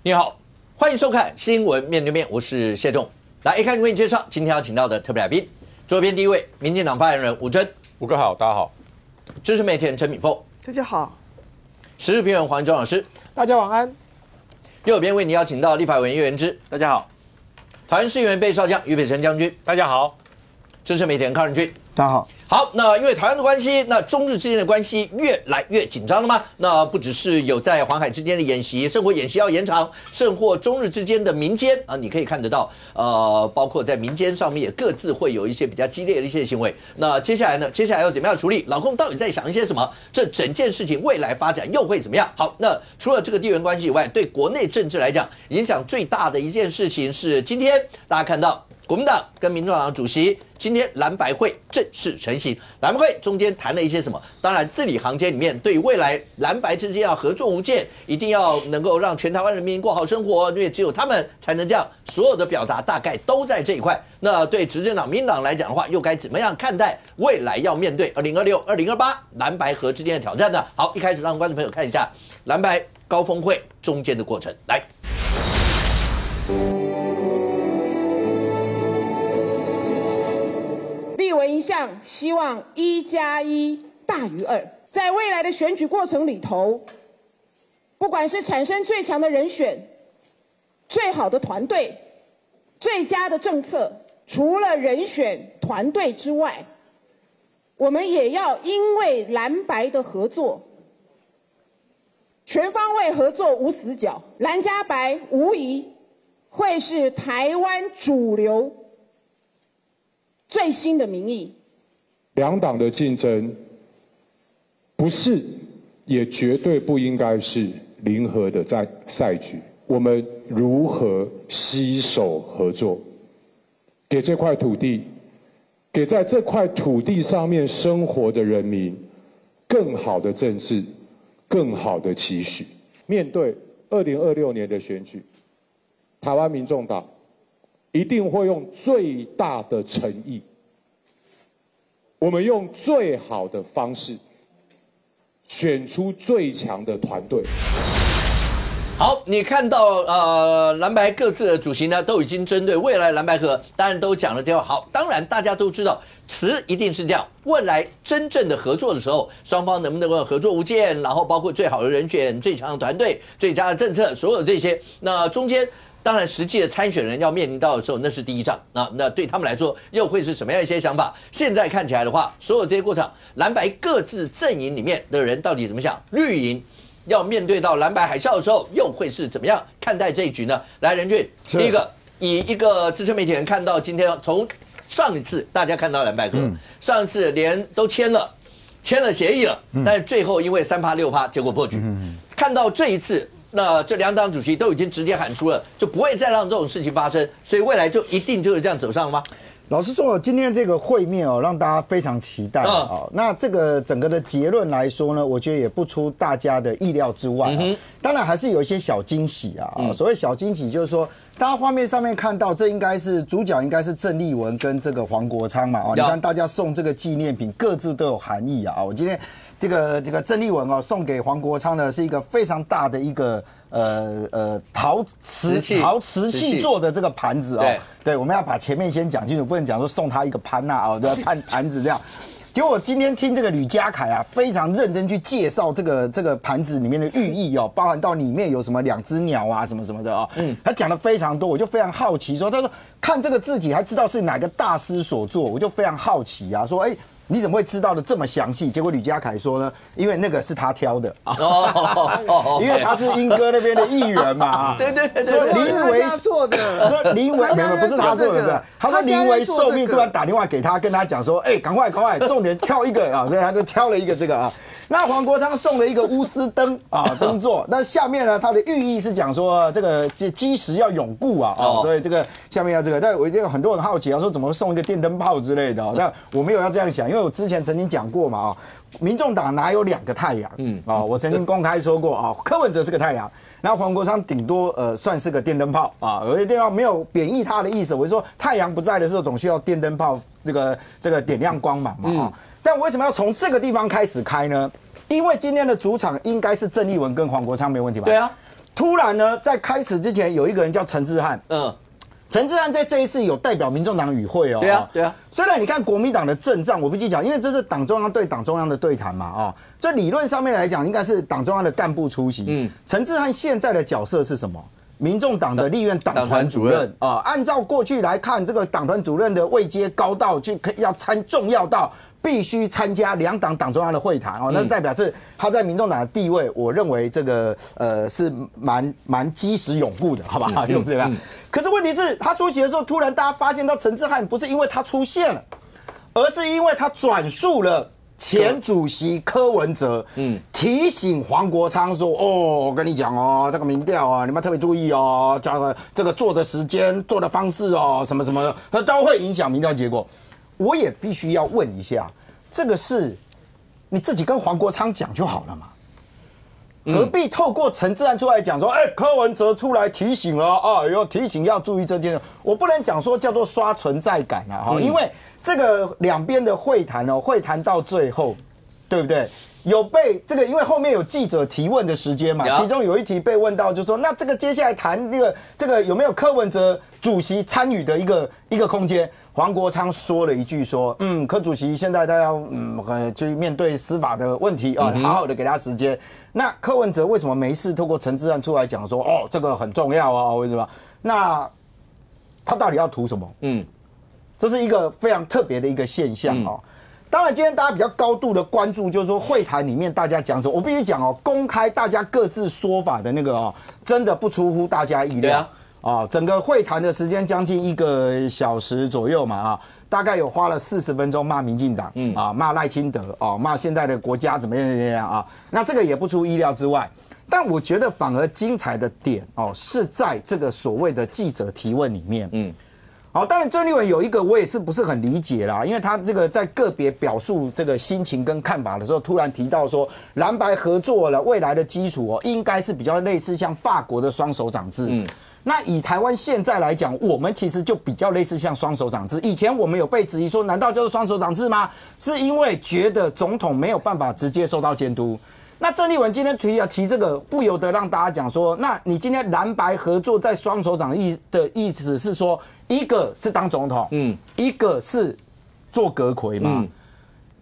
你好，欢迎收看《新闻面对面》，我是谢仲。来，一开始为你介绍今天要请到的特别来宾，左边第一位，民进党发言人吴峥。吴哥好，大家好。知识媒体人陈敏凤。大家好。时事评论黄忠老师。大家晚安。右边为你邀请到立法委员叶元之。大家好。桃园市议员备少将于北辰将军。大家好。知识媒体人康仁君。大家好。好，那因为台湾的关系，那中日之间的关系越来越紧张了吗？那不只是有在环海之间的演习，甚或演习要延长，甚或中日之间的民间啊，你可以看得到，包括在民间上面也各自会有一些比较激烈的一些行为。那接下来呢？接下来要怎么样处理？老共到底在想一些什么？这整件事情未来发展又会怎么样？好，那除了这个地缘关系以外，对国内政治来讲，影响最大的一件事情是今天大家看到。国民党跟民众党主席今天蓝白会正式成型，蓝白会中间谈了一些什么？当然，字里行间里面对于未来蓝白之间要合作无间，一定要能够让全台湾人民过好生活，因为只有他们才能这样。所有的表达大概都在这一块。那对执政党民进党来讲的话，又该怎么样看待未来要面对2026、2028蓝白合之间的挑战呢？好，一开始让观众朋友看一下蓝白高峰会中间的过程，来。立委一向希望1+1大于2，在未来的选举过程里头，不管是产生最强的人选、最好的团队、最佳的政策，除了人选团队之外，我们也要因为蓝白的合作，全方位合作无死角，蓝加白无疑会是台湾主流最新的民意。两党的竞争不是，也绝对不应该是零和的赛局。我们如何携手合作，给这块土地，给在这块土地上面生活的人民更好的政治，更好的期许。面对2026年的选举，台湾民众党一定会用最大的诚意，我们用最好的方式选出最强的团队。好，你看到蓝白各自的主席呢，都已经针对未来蓝白合，当然都讲了这话。好，当然大家都知道，词一定是这样。未来真正的合作的时候，双方能不能够合作无间，然后包括最好的人选、最强的团队、最佳的政策，所有这些，那中间。当然，实际的参选人要面临到的时候，那是第一仗。那对他们来说，又会是什么样一些想法？现在看起来的话，所有这些过程，蓝白各自阵营里面的人到底怎么想？绿营要面对到蓝白海啸的时候，又会是怎么样看待这一局呢？来，任俊，第一个以一个资深媒体人看到今天，从上一次大家看到蓝白合，上一次连都签了协议了，但是最后因为3%、6%结果破局。看到这一次。那这两党主席都已经直接喊出了，就不会再让这种事情发生，所以未来就一定就是这样走上了吗？老实说，今天这个会面哦，让大家非常期待啊。那这个整个的结论来说呢，我觉得也不出大家的意料之外。当然还是有一些小惊喜啊。所谓小惊喜，就是说，大家画面上面看到，这应该是主角，应该是郑丽文跟这个黄国昌嘛。你看大家送这个纪念品，各自都有含义啊。我今天。这个郑丽文哦，送给黄国昌的是一个非常大的一个陶瓷器做的这个盘子哦。对，我们要把前面先讲清楚，不能讲说送他一个盘呐哦，对，盘子这样。结果今天听这个吕家凯啊，非常认真去介绍这个盘子里面的寓意哦，包含到里面有什么2只鸟啊，什么什么的哦。他讲了非常多，我就非常好奇说，他说看这个字体还知道是哪个大师所做，我就非常好奇啊，说你怎么会知道的这么详细？结果吕家凯说呢，因为那个是他挑的啊，因为他是英歌那边的议员嘛。对，说林维做的，说林维没有不是他做的，他说林维受命突然打电话给他，跟他讲说，赶快，重点挑一个啊，所以他就挑了一个这个啊。那黄国昌送了一个钨丝灯啊，灯座。那下面呢，它的寓意是讲说这个基石要永固啊，所以这个下面要这个。但我一定有很多人好奇啊，说怎么送一个电灯泡之类的啊？那我没有要这样想，因为我之前曾经讲过嘛啊，民众党哪有2个太阳？我曾经公开说过啊，柯文哲是个太阳。然后黄国昌顶多算是个电灯泡啊，而且电灯泡没有贬义他的意思。我是说太阳不在的时候，总需要电灯泡这个点亮光芒嘛啊。但我为什么要从这个地方开始开呢？因为今天的主场应该是郑丽文跟黄国昌，没有问题吧？对啊。突然呢，在开始之前有一个人叫陈志汉，陈志汉在这一次有代表民众党与会哦。对啊，对啊。虽然你看国民党的阵仗，我必须讲，因为这是党中央对党中央的对谈嘛，这理论上面来讲，应该是党中央的干部出席。陈志汉现在的角色是什么？民众党的立院党团主任啊。按照过去来看，这个党团主任的位阶高到就要重要到必须参加两党党中央的会谈哦，那代表这他在民众党的地位，我认为这个是蛮基石永固的，好不好？对不对？可是问题是，他出席的时候，突然大家发现到陈志汉不是因为他出现了，而是因为他转述了前主席柯文哲，提醒黄国昌说，我跟你讲哦，这个民调啊，你们特别注意哦，这个做的时间、做的方式哦，什么什么，都会影响民调结果。我也必须要问一下，这个是你自己跟黄国昌讲就好了嘛？何必透过陈志汉出来讲说，柯文哲出来提醒了啊，有提醒要注意这件事。我不能讲说叫做刷存在感啊，因为这个两边的会谈哦，会谈到最后，对不对？有被这个，因为后面有记者提问的时间嘛，其中有一题被问到，就说那这个接下来谈这个有没有柯文哲主席参与的一个空间？黄国昌说了一句说，柯主席现在他要去面对司法的问题啊，好好的给他时间。那柯文哲为什么没事透过陈志汉出来讲说，这个很重要啊？为什么？那他到底要图什么？这是一个非常特别的一个现象哦。当然，今天大家比较高度的关注，就是说会谈里面大家讲什么。我必须讲哦，公开大家各自说法的那个真的不出乎大家意料。整个会谈的时间将近1个小时左右嘛大概有花了40分钟骂民进党，骂赖清德，骂现在的国家怎么样那这个也不出意料之外。但我觉得反而精彩的点是在这个所谓的记者提问里面。当然郑丽文有一个我也是不是很理解啦，因为他这个在个别表述这个心情跟看法的时候，突然提到说蓝白合作了未来的基础应该是比较类似像法国的双手掌制。那以台湾现在来讲，我们其实就比较类似像双手掌制。以前我们有被质疑说，难道就是双手掌制吗？是因为觉得总统没有办法直接受到监督。那郑丽文今天提这个，不由得让大家讲说，那你今天蓝白合作在双手掌的意思是说，一个是当总统，一个是做阁揆嘛。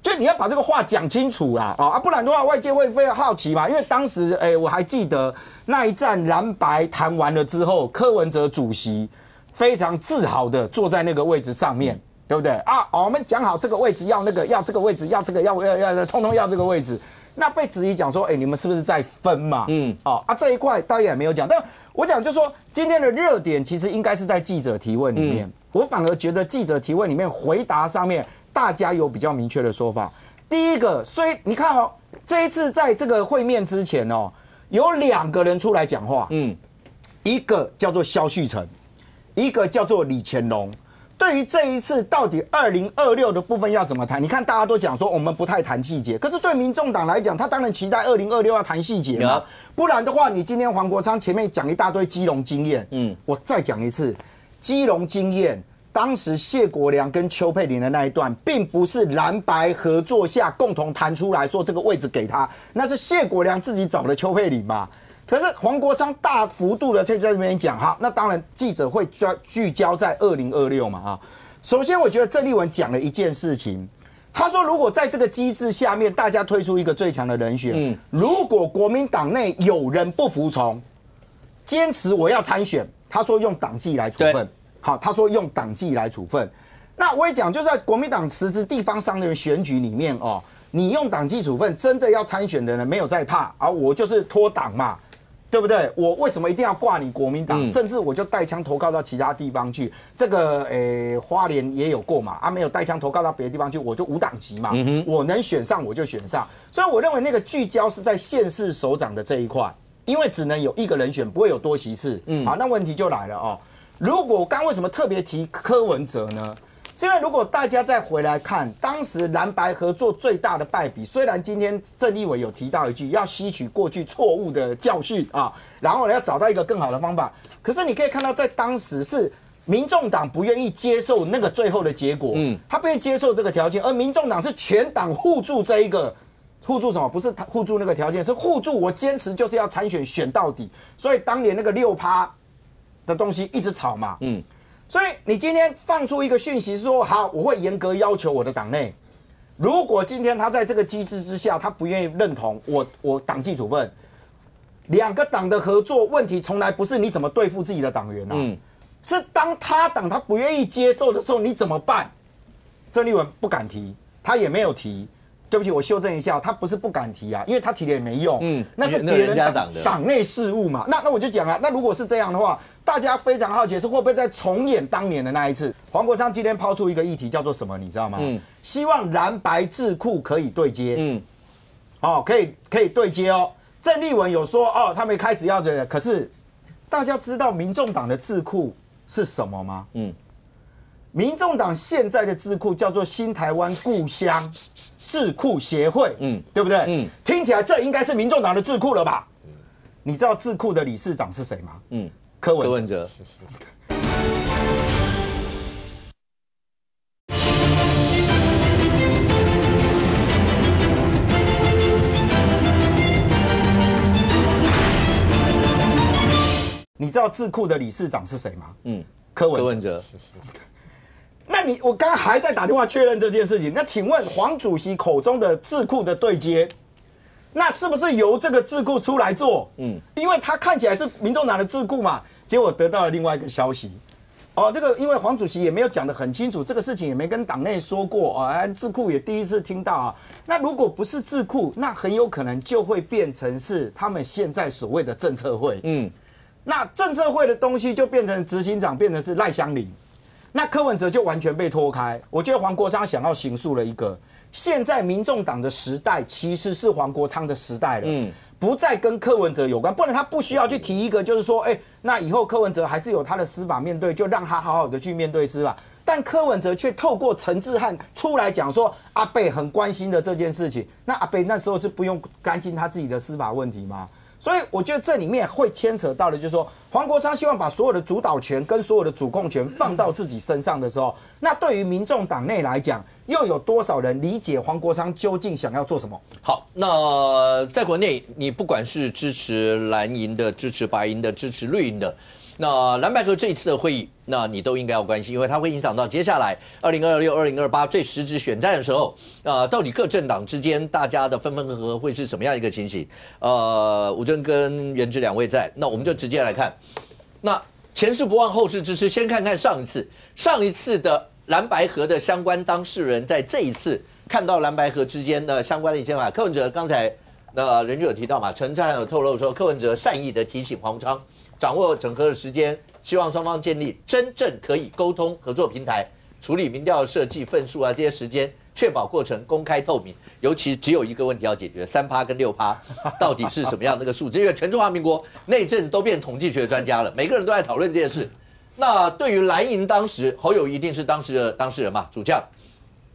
就你要把这个话讲清楚啦，不然的话外界会非常好奇嘛。因为当时我还记得那一战蓝白谈完了之后，柯文哲主席非常自豪的坐在那个位置上面，对不对我们讲好这个位置要那个，要这个位置，要这个要通通要这个位置。那被质疑讲说，你们是不是在分嘛？这一块导演也没有讲，但我讲就是说，今天的热点其实应该是在记者提问里面。我反而觉得记者提问里面回答上面，大家有比较明确的说法。第一个，所以你看这一次在这个会面之前有2个人出来讲话，一个叫做萧旭晨，一个叫做李乾隆。对于这一次到底2026的部分要怎么谈？你看大家都讲说我们不太谈细节，可是对民众党来讲，他当然期待2026要谈细节嘛。不然的话，你今天黄国昌前面讲一大堆基隆经验，我再讲一次，基隆经验，当时谢国良跟邱佩玲的那一段，并不是蓝白合作下共同谈出来说这个位置给他，那是谢国良自己找的邱佩玲嘛。可是黄国昌大幅度的在这边讲，好，那当然记者会聚焦在2026嘛首先，我觉得郑丽文讲了一件事情，他说如果在这个机制下面，大家推出一个最强的人选，如果国民党内有人不服从，坚持我要参选，他说用党纪来处分。好，他说用党纪来处分。那我也讲，就在国民党实质地方上的选举里面你用党纪处分，真的要参选的人没有在怕我就是脱党嘛。对不对？我为什么一定要挂你国民党？甚至我就带枪投靠到其他地方去。这个花莲也有过嘛，没有带枪投靠到别的地方去，我就无党籍嘛。我能选上我就选上。所以我认为那个聚焦是在县市首长的这一块，因为只能有一个人选，不会有多席次。好，那问题就来了如果刚为什么特别提柯文哲呢？是因为如果大家再回来看，当时蓝白合作最大的败笔，虽然今天郑立委有提到一句要吸取过去错误的教训然后呢要找到一个更好的方法，可是你可以看到在当时是民众党不愿意接受那个最后的结果，他不愿意接受这个条件，而民众党是全党护住这一个互助什么？不是互助那个条件，是互助我坚持就是要参选，选到底。所以当年那个6%的东西一直吵嘛，所以你今天放出一个讯息说，好，我会严格要求我的党内，如果今天他在这个机制之下，他不愿意认同我党纪处分，2个党的合作问题从来不是你怎么对付自己的党员啊，是当他党他不愿意接受的时候，你怎么办？郑丽文不敢提，他也没有提。对不起，我修正一下，他不是不敢提啊，因为他提了也没用，那是别人党内事务嘛。那我就讲啊，那如果是这样的话，大家非常好奇是会不会再重演当年的那一次？黄国昌今天抛出一个议题叫做什么，你知道吗？希望蓝白智库可以对接，可以对接哦。郑丽文有说哦，他们开始要的，可是大家知道民众党的智库是什么吗？民众党现在的智库叫做新台湾故乡智库协会，对不对？听起来这应该是民众党的智库了吧？你知道智库的理事长是谁吗？柯文哲。你知道智库的理事长是谁吗？柯文哲。那我刚刚还在打电话确认这件事情。那请问黄主席口中的智库的对接，那是不是由这个智库出来做？因为他看起来是民众党的智库嘛。结果得到了另外一个消息，这个因为黄主席也没有讲得很清楚，这个事情也没跟党内说过智库也第一次听到啊。那如果不是智库，那很有可能就会变成是他们现在所谓的政策会。那政策会的东西就变成执行长变成是赖香伶。那柯文哲就完全被拖开。我觉得黄国昌想要形塑了一个，现在民众党的时代其实是黄国昌的时代了，不再跟柯文哲有关，不然他不需要去提一个，就是说，那以后柯文哲还是有他的司法面对，就让他好好的去面对司法。但柯文哲却透过陈智菡出来讲说，阿北很关心的这件事情，那阿北那时候是不用担心他自己的司法问题吗？所以我觉得这里面会牵扯到的，就是说黄国昌希望把所有的主导权跟所有的主控权放到自己身上的时候，那对于民众党内来讲，又有多少人理解黄国昌究竟想要做什么？好，那在国内，你不管是支持蓝营的、支持白营的、支持绿营的，那蓝白合这一次的会议，那你都应该要关心，因为它会影响到接下来2026、2028最实质选战的时候，到底各政党之间大家的分分合合会是什么样一个情形？吴峥跟元之2位在，那我们就直接来看。那前事不忘后事之师，先看看上一次的蓝白合的相关当事人，在这一次看到蓝白合之间的相关的一些柯文哲刚才人就有提到嘛，陈智菡有透露说，柯文哲善意的提醒黄昌，掌握整合的时间，希望双方建立真正可以沟通合作平台，处理民调设计份数这些时间，确保过程公开透明。尤其只有一个问题要解决，3%跟6%到底是什么样的一个数字？因为全中华民国内政都变统计学专家了，每个人都在讨论这件事。那对于蓝营当时，侯友宜一定是当时的当事人嘛，主将。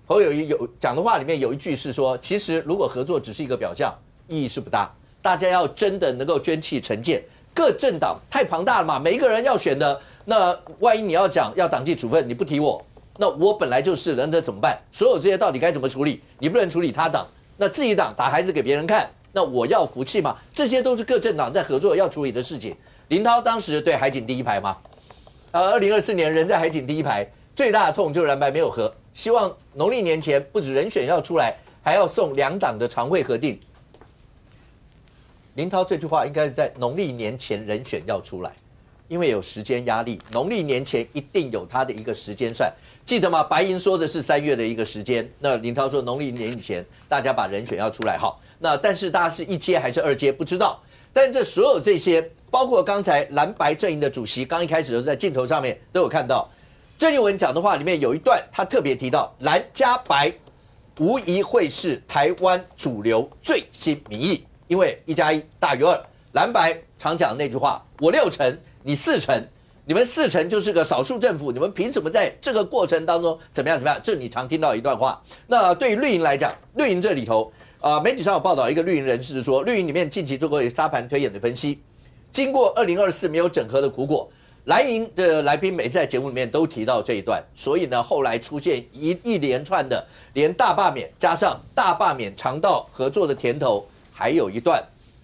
侯友宜有讲的话里面有一句是说，其实如果合作只是一个表象，意义是不大，大家要真的能够捐弃成见。各政党太庞大了嘛，每一个人要选的，那万一你要讲要党纪处分，你不提我，那我本来就是人，这怎么办？所有这些到底该怎么处理？你不能处理他党，那自己党打孩子给别人看，那我要服气嘛？这些都是各政党在合作要处理的事情。林涛当时对海景第一排嘛，2024年人在海景第一排，最大的痛就是蓝白没有合，希望农历年前不止人选要出来，还要送2党的常会核定。林涛这句话应该是在农历年前人选要出来，因为有时间压力，农历年前一定有他的一个时间算，记得吗？白银说的是3月的一个时间，那林涛说农历年以前大家把人选要出来，好，那但是大家是1阶还是2阶不知道，但这所有这些，包括刚才蓝白阵营的主席，刚一开始就在镜头上面都有看到，郑丽文讲的话里面有一段，他特别提到蓝加白无疑会是台湾主流最新民意。因为1+1大于2，蓝白常讲的那句话，我6成，你4成，你们4成就是个少数政府，你们凭什么在这个过程当中怎么样？这你常听到一段话。那对于绿营来讲，绿营这里头，媒体上有报道一个绿营人士说，绿营里面近期做过一个沙盘推演的分析，经过2024没有整合的苦果，蓝营的来宾每次在节目里面都提到这一段，所以呢，后来出现一连串的连大罢免加上大罢免尝到合作的甜头，还有一段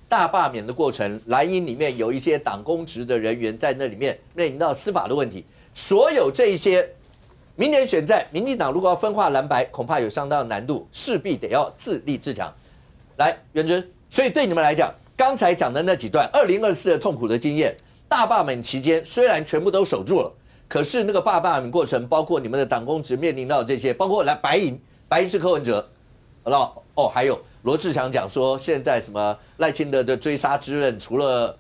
大罢免的过程，蓝营里面有一些党公职的人员在那里面面临到司法的问题，所有这一些。明年选战，民进党如果要分化蓝白，恐怕有相当的难度，势必得要自立自强。来，元之，所以对你们来讲，刚才讲的那几段2024的痛苦的经验，大罢免期间虽然全部都守住了，可是那个罢免过程，包括你们的党公职面临到这些，包括白营是柯文哲，还有罗志祥讲说，现在什么赖清德的追杀之刃，除了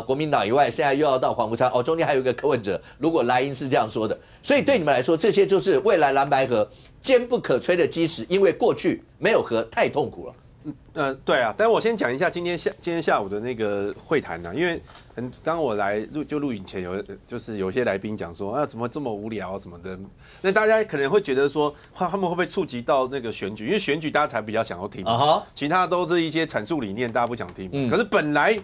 国民党以外，现在又要到黄国昌中间还有一个柯文哲。如果蓝营是这样说的，所以对你们来说，这些就是未来蓝白合坚不可摧的基石，因为过去没有合太痛苦了。对啊，但我先讲一下今天下午的那个会谈因为刚我来录影前有些来宾讲说怎么这么无聊什么的，那大家可能会觉得说他们会不会触及到那个选举？因为选举大家才比较想要听，其他都是一些阐述理念，大家不想听。可是本来。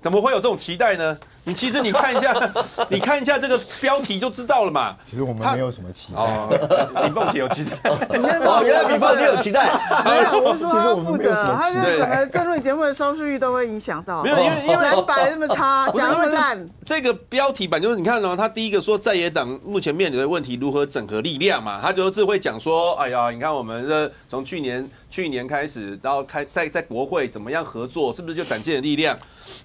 怎么会有这种期待呢？其实你看一下这个标题就知道了嘛。其实我们没有什么期待。比凤姐有期待。原来比凤姐有期待。没有，我是说他负责，他是整个政论节目的收视率都会影响到。没有，因为蓝白那么差，讲那么烂。这个标题版就是你看他第一个说在野党目前面临的问题如何整合力量嘛，他就是会讲说，哎呀，你看我们从去年开始，然后在国会怎么样合作，是不是就展现了力量？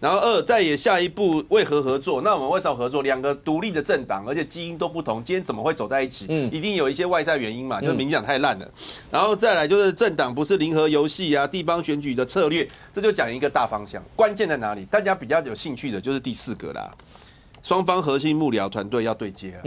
然后在野下一步为何合作？那我们为什么合作？两个独立的政党，而且基因都不同，今天怎么会走在一起？一定有一些外在原因嘛，就是民进党太烂了。然后再来就是政党不是零和游戏啊，地方选举的策略，这就讲一个大方向。关键在哪里？大家比较有兴趣的就是第4个啦，双方核心幕僚团队要对接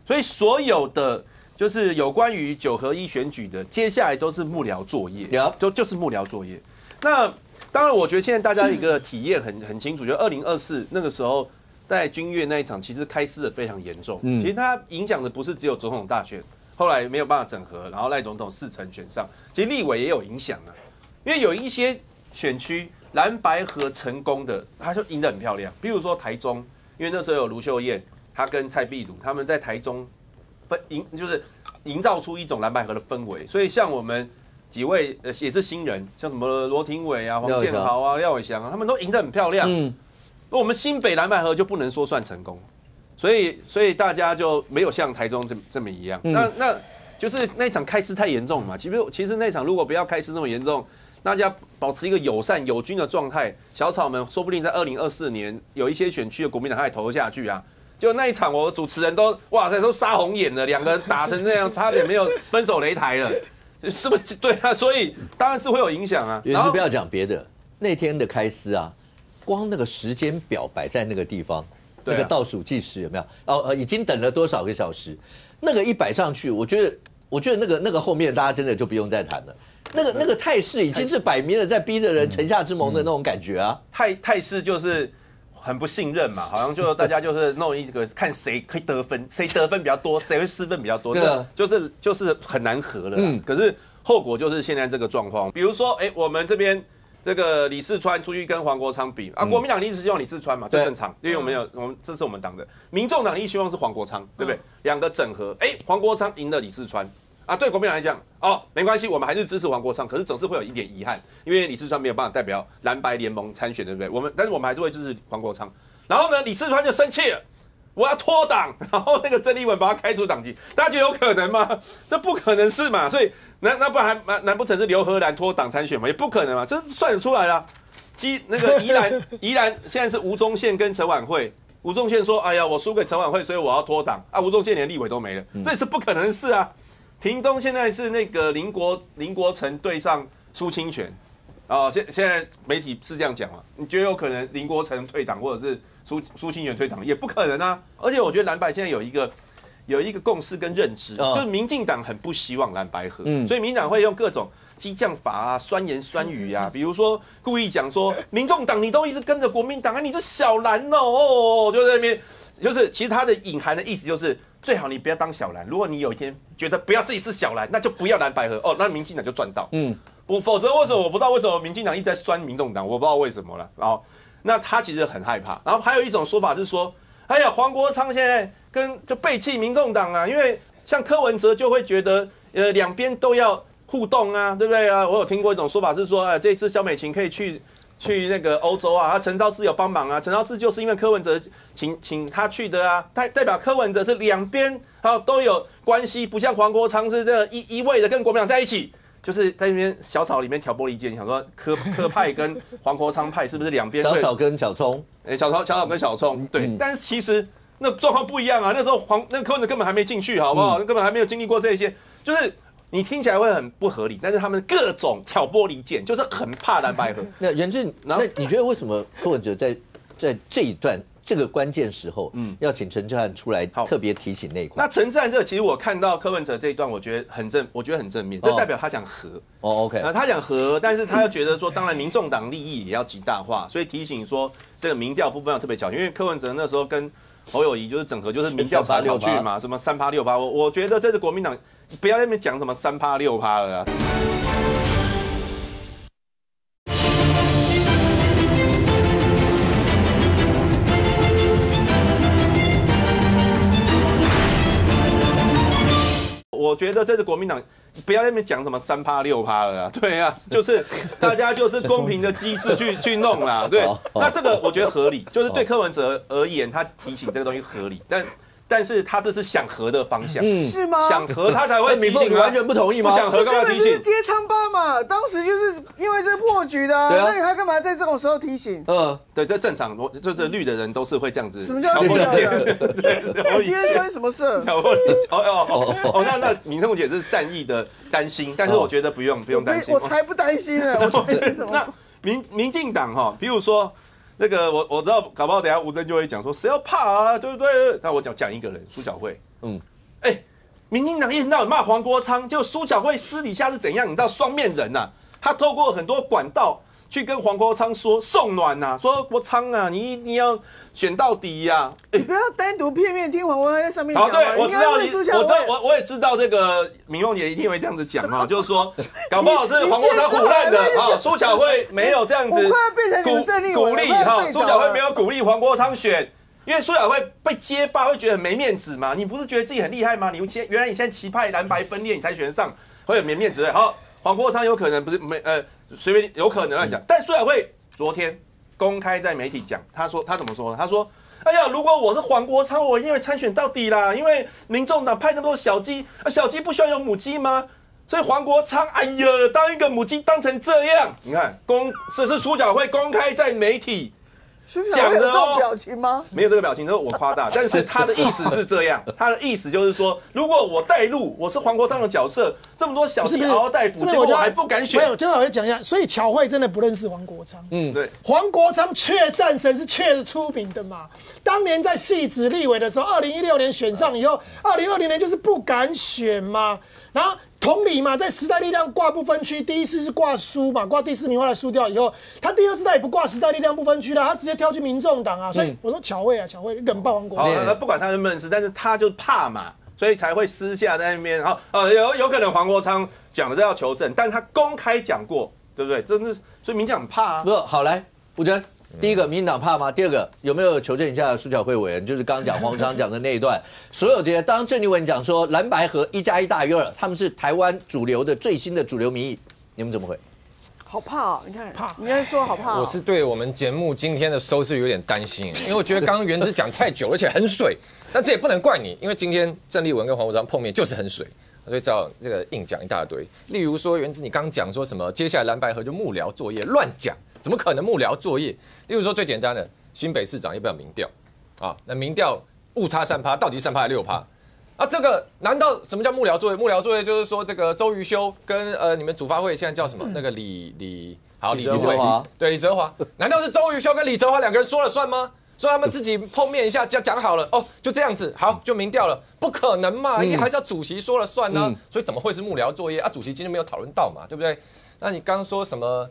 所以所有的就是有关于9合1选举的，接下来都是幕僚作业，就是幕僚作业。那当然，我觉得现在大家一个体验很清楚，就2024那个时候在君悦那一场，其实开撕的非常严重。其实它影响的不是只有总统大选，后来没有办法整合，然后赖总统4成选上，其实立委也有影响啊。因为有一些选区蓝白合成功的，他就赢得很漂亮。比如说台中，因为那时候有卢秀燕，他跟蔡壁如他们在台中就是营造出一种蓝白合的氛围，所以像我们。几位也是新人，像什么罗廷伟啊、黄建豪啊、廖伟翔啊，他们都赢得很漂亮。那我们新北蓝白合就不能说算成功，所以大家就没有像台中这么一样。那就是那场开撕太严重嘛。其实那场如果不要开撕那么严重，大家保持一个友善友军的状态，小草们说不定在2024年有一些选区的国民党他也投下去啊。就那一场，我主持人都都杀红眼了，两个人打成这样，差点没有分手擂台了。是不是对啊？所以当然是会有影响啊。原之不要讲别的，那天的开撕啊，光那个时间表摆在那个地方，那个倒数计时有没有？已经等了多少个小时？那个一摆上去，我觉得那个后面大家真的就不用再谈了。那个态势已经是摆明了在逼着人城下之盟的那种感觉啊。态势就是很不信任嘛，好像就大家就是弄一个看谁可以得分，谁得分比较多，谁会失分比较多，就是很难合了。可是后果就是现在这个状况。比如说，我们这边这个李四川出去跟黄国昌比啊，国民党一直希望李四川嘛，这正常，因为我们这是我们党的，民众党一直希望是黄国昌，对不对？两个整合，黄国昌赢了李四川。啊，对国民党来讲，没关系，我们还是支持黄国昌，可是总是会有一点遗憾，因为李四川没有办法代表蓝白联盟参选，对不对？但是我们还是会支持黄国昌。然后呢，李四川就生气了，我要脱党，然后那个郑丽文把他开除党籍，大家觉得有可能吗？这不可能是嘛？所以那不然难不成是刘和然脱党参选吗？也不可能嘛，这算得出来啦。那个宜兰现在是吴宗宪跟陈婉慧。吴宗宪说：“哎呀，我输给陈婉慧，所以我要脱党啊！”吴宗宪连立委都没了，这也是不可能的事啊。屏东现在是那个林国成对上苏清泉，现在媒体是这样讲嘛？你觉得有可能林国成退党，或者是苏清泉退党？也不可能啊！而且我觉得蓝白现在有一个共识跟认知，就是民进党很不希望蓝白合，所以民进党会用各种激将法啊、酸言酸语啊，比如说故意讲说，民众党你都一直跟着国民党啊，你这小蓝哦，就在那边，就是其实他的隐含的意思就是。最好你不要当小蓝，如果你有一天觉得不要自己是小蓝，那就不要蓝白合那民进党就赚到。否则为什么我不知道为什么民进党一直在酸民众党，我不知道为什么了。那他其实很害怕。然后还有一种说法是说，哎呀，黄国昌现在就背弃民众党啊，因为像柯文哲就会觉得，两边都要互动啊，对不对啊？我有听过一种说法是说，这一次萧美琴可以去那个欧洲啊，陈昭志有帮忙啊，陈昭志就是因为柯文哲请他去的啊，代表柯文哲是两边都有关系，不像黄国昌是这一味的跟国民党在一起。就是在那边小草里面挑拨离间，想说柯派跟黄国昌派是不是两边？小草跟小葱，小草跟小葱，对。但是其实那状况不一样啊，那时候那柯文哲根本还没进去，好不好？根本还没有经历过这些，就是你听起来会很不合理，但是他们各种挑拨离间，就是很怕蓝白合。那元智，那你觉得为什么柯文哲在这一段？这个关键时候，要请陈志汉出来特别提醒那一块。那陈志汉其实我看到柯文哲这一段，我觉得很正面，这代表他想和。OK， 他想和，但是他又觉得说，当然民众党利益也要极大化，所以提醒说这个民调部分要特别小心，因为柯文哲那时候跟侯友宜就是整合，就是民调查考去嘛，什么3%、6%，我觉得这是国民党不要在那边讲什么3%、6%了啊。我觉得这是国民党不要在那边讲什么3%、6%了啊，对啊，就是大家就是公平的机制去弄啦，对，那这个我觉得合理，就是对柯文哲而言，他提醒这个东西合理，但是他这是想和的方向，是吗？想和他才会提醒，你完全不同意吗？不想和干嘛提醒？接仓巴嘛，当时就是因为这破局的啊，那你还干嘛在这种时候提醒？对，这正常，这绿的人都是会这样子。什么叫绿的人？我今天穿什么色？那民众姐是善意的担心，但是我觉得不用担心。我才不担心呢，我担心什么？那民进党哈，比如说。那个我知道，搞不好等一下吴峥就会讲说谁要怕啊，对不对？那我讲一个人，苏小慧。民进党一天到晚骂黄国昌，结果苏小慧私底下是怎样？你知道双面人呐、啊，他透过很多管道去跟黄国昌说送暖呐、啊，说国昌啊，你一定要选到底呀、啊！你不要单独片面听黄国昌在上面讲。对，我知道我也知道这个敏凤姐一定会这样子讲啊，就是说，搞不好是黄国昌唬烂的啊，苏小慧没有这样子鼓励哈，苏小慧没有鼓励黄国昌选，因为苏小慧被揭发会觉得很没面子嘛，你不是觉得自己很厉害吗？原来你现在旗派蓝白分裂，你才选得上，会有没面子的。好，黄国昌有可能不是随便有可能乱讲，但苏小慧昨天公开在媒体讲，他怎么说呢？他说：“哎呀，如果我是黄国昌，我一定会参选到底啦，因为民众党派那么多小鸡，小鸡不需要有母鸡吗？所以黄国昌，哎呀，当一个母鸡当成这样，你看，这是苏小慧公开在媒体。”讲的哦，表情吗？没有这个表情，这是我夸大。但是他的意思是这样，他的意思就是说，如果我带路，我是黄国昌的角色，这么多小鸡嗷嗷待哺，结果我还不敢选。没有，这个我要讲一下。所以巧慧真的不认识黄国昌。对，黄国昌确战神是确出名的嘛。当年在汐止立委的时候，2016年选上以后，2020年就是不敢选嘛，然后。同理嘛，在时代力量挂不分区，第一次是挂输嘛，挂第4名，后来输掉以后，他第二次他也不挂时代力量不分区了，他直接跳去民众党啊。所以我说巧慧，你冷爆黄国昌。好，不管他认不认识，但是他就怕嘛，所以才会私下在那边。有可能黄国昌讲的这要求证，但是他公开讲过，对不对？真的，所以民进党很怕啊。不，好来，吴峥。第一个，民进党怕吗？第二个，有没有求证一下苏巧慧委员？就是刚刚讲黄国昌讲的那一段，所有这些，当郑丽文讲说蓝白合1+1大于2，他们是台湾主流的最新的主流民意，你们怎么回？好怕哦！你看，你在说好怕。我是对我们节目今天的收视有点担心，因为我觉得刚刚元之讲太久，而且很水，但这也不能怪你，因为今天郑丽文跟黄国昌碰面就是很水。所以照这个硬讲一大堆，例如说元之你刚讲说什么，接下来蓝白合就幕僚作业，乱讲，怎么可能幕僚作业？例如说最简单的，新北市长要不要民调啊？那民调误差3%，到底3%还是6%？啊，这个难道什么叫幕僚作业？幕僚作业就是说这个周瑜修跟你们主发会现在叫什么？那个李哲华，对，李哲华，难道是周瑜修跟李哲华2个人说了算吗？所以他们自己碰面一下，讲好了哦，就这样子，好就民调了，不可能嘛，因为还是要主席说了算呢、所以怎么会是幕僚作业啊？主席今天没有讨论到嘛，对不对？那你刚说什么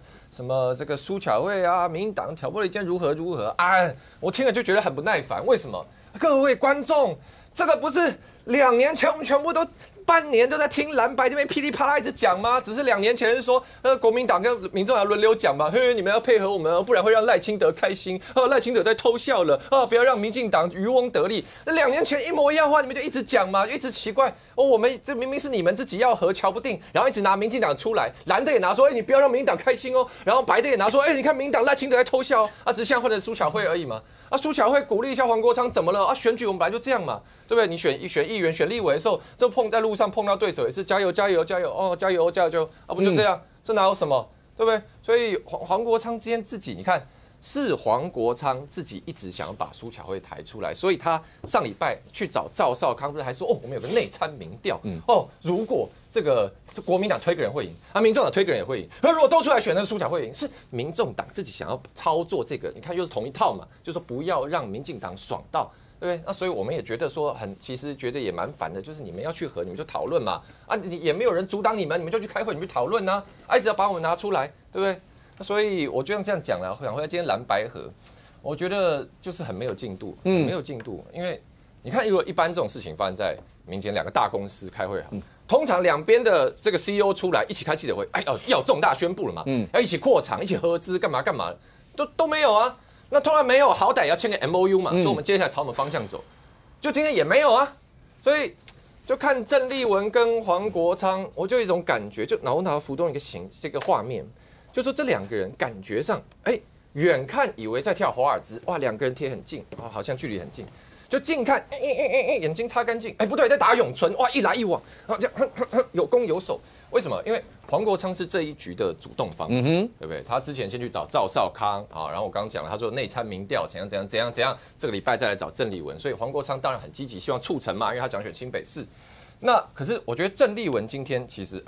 这个苏巧慧啊，民进党挑拨离间如何啊？我听了就觉得很不耐烦，为什么？各位观众，这个不是2年前我们全部都半年都在听蓝白这边噼里啪啦一直讲吗？只是2年前是说，国民党跟民众党轮流讲嘛，嘿，你们要配合我们，不然会让赖清德开心。赖清德在偷笑了不要让民进党渔翁得利。那2年前一模一样的话，你们就一直讲嘛，就一直奇怪我们这明明是你们自己要和瞧不定，然后一直拿民进党出来，蓝的也拿说，你不要让民进党开心哦，然后白的也拿说，你看民进党赖清德在偷笑只是现在换成苏巧慧而已嘛。苏巧慧鼓励一下黄国昌，怎么了选举我们本来就这样嘛，对不对？你选议员、选立委的时候，这在路上碰到对手也是加油加油加油加油加油不就这样？这哪有什么，对不对？所以黄国昌今天自己，你看是黄国昌自己一直想要把苏巧慧抬出来，所以他上礼拜去找赵少康，不是还说我们有个内参民调，如果这国民党推个人会赢，民众党推个人也会赢，那如果都出来选，那苏巧慧赢，是民众党自己想要操作这个，你看又是同一套嘛，就说不要让民进党爽到。对不对？那所以我们也觉得说其实觉得也蛮烦的，就是你们要去和，你们就讨论嘛，你也没有人阻挡你们就去开会，你们去讨论呐，一直要把我们拿出来，对不对？那所以我就这样讲了，想回来今天蓝白合，我觉得就是很没有进度，没有进度，因为你看，如果一般这种事情发生在民间2个大公司开会通常2边的这个 CEO 出来一起开记者会，要重大宣布了嘛，要一起扩厂，一起合资，干嘛干嘛，都没有啊。那突然没有，好歹也要签个 MOU 嘛，说我们接下来朝我们方向走，就今天也没有啊，所以就看郑丽文跟黄国昌，我就有一种感觉，就脑浮动一个这个画面，就说这2个人感觉上，远看以为在跳华尔兹，哇，2个人贴很近，好像距离很近，就近看，眼睛擦干净，不对，在打咏春，哇，一来一往，这样有攻有守。为什么？因为黄国昌是这一局的主动方，对不对？他之前先去找赵少康然后我刚刚讲了，他说内参民调怎样，这个礼拜再来找郑丽文，所以黄国昌当然很积极，希望促成嘛，因为他想选新北市。那可是我觉得郑丽文今天其实，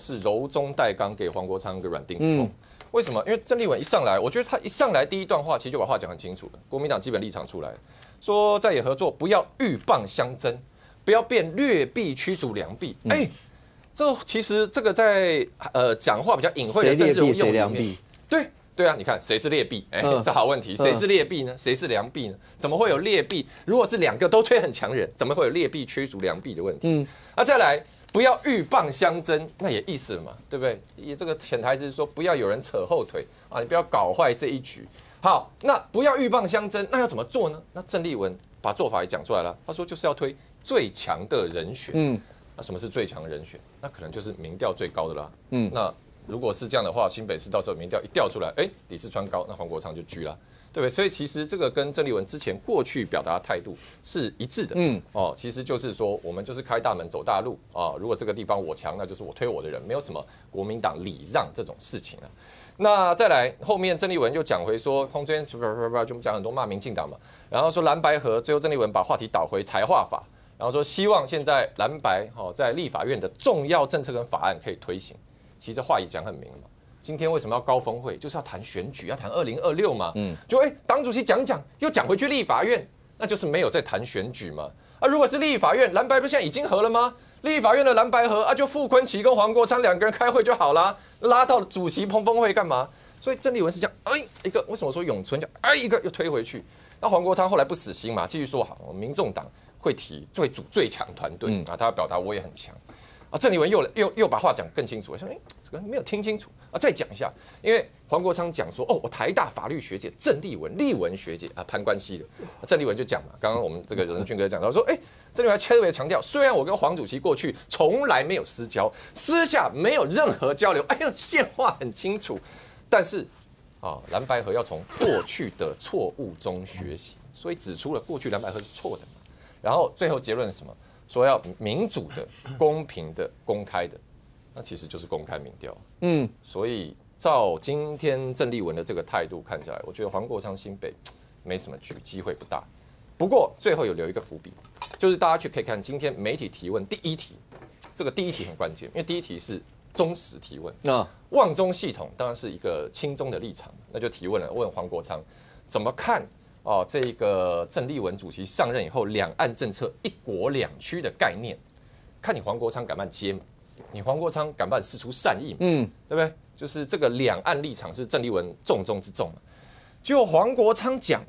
是柔中带刚，给黄国昌一个软钉子缝。为什么？因为郑丽文一上来，我觉得他一上来第一段话其实就把话讲很清楚了，国民党基本立场出来，说在野合作不要鹬蚌相争，不要变劣币驱逐良币。这其实这个在讲话比较隐晦的政治用语里面，对啊，你看谁是劣币？这好问题，谁是劣币呢？谁是良币呢？怎么会有劣币？如果是2个都推很强人，怎么会有劣币驱逐良币的问题？再来不要鹬蚌相争，那也意思了嘛，对不对？这个潜台词是说不要有人扯后腿你不要搞坏这一局。好，那不要鹬蚌相争，那要怎么做呢？那郑丽文把做法也讲出来了，他说就是要推最强的人选。那什么是最强的人选？那可能就是民调最高的啦。那如果是这样的话，新北市到时候民调一调出来，李四川高，那黄国昌就居了，对不对？所以其实这个跟郑丽文之前过去表达的态度是一致的。其实就是说我们就是开大门走大路如果这个地方我强，那就是我推我的人，没有什么国民党礼让这种事情那再来后面郑丽文又讲回说，空间就讲很多骂民进党嘛，然后说蓝白合，最后郑丽文把话题导回财划法。然后说希望现在蓝白在立法院的重要政策跟法案可以推行，其实这话也讲很明了嘛。今天为什么要高峰会？就是要谈选举，要谈2026嘛。就党主席讲又讲回去立法院，那就是没有在谈选举嘛。如果是立法院，蓝白不是现在已经合了吗？立法院的蓝白合就傅昆萁跟黄国昌2个人开会就好啦，拉到主席峰会干嘛？所以郑丽文是这样，一个为什么说咏春一个又推回去？那黄国昌后来不死心嘛，继续说好，民众党会组最强团队他要表达我也很强郑丽文又把话讲更清楚，说这个没有听清楚再讲一下，因为黄国昌讲说我台大法律学姐郑丽文学姐攀关系的，郑丽文就讲嘛，刚刚我们这个仁俊哥讲到说郑丽文特别强调，虽然我跟黄主席过去从来没有私交，私下没有任何交流，现话很清楚，但是蓝白合要从过去的错误中学习，所以指出了过去蓝白合是错的嘛。然后最后结论是什么？说要民主的、公平的、公开的，那其实就是公开民调。所以照今天郑丽文的这个态度看下来，我觉得黄国昌新北没什么机会不大。不过最后有留一个伏笔，就是大家可以看今天媒体提问第一题，这个第一题很关键，因为第一题是忠实提问旺中系统当然是一个亲中的立场，那就提问了，问黄国昌怎么看这个郑丽文主席上任以后，两岸政策1国2区的概念，看你黄国昌敢不敢接嘛？你黄国昌敢不敢释出善意嘛？对不对？就是这个两岸立场是郑丽文重中之重嘛。结果黄国昌讲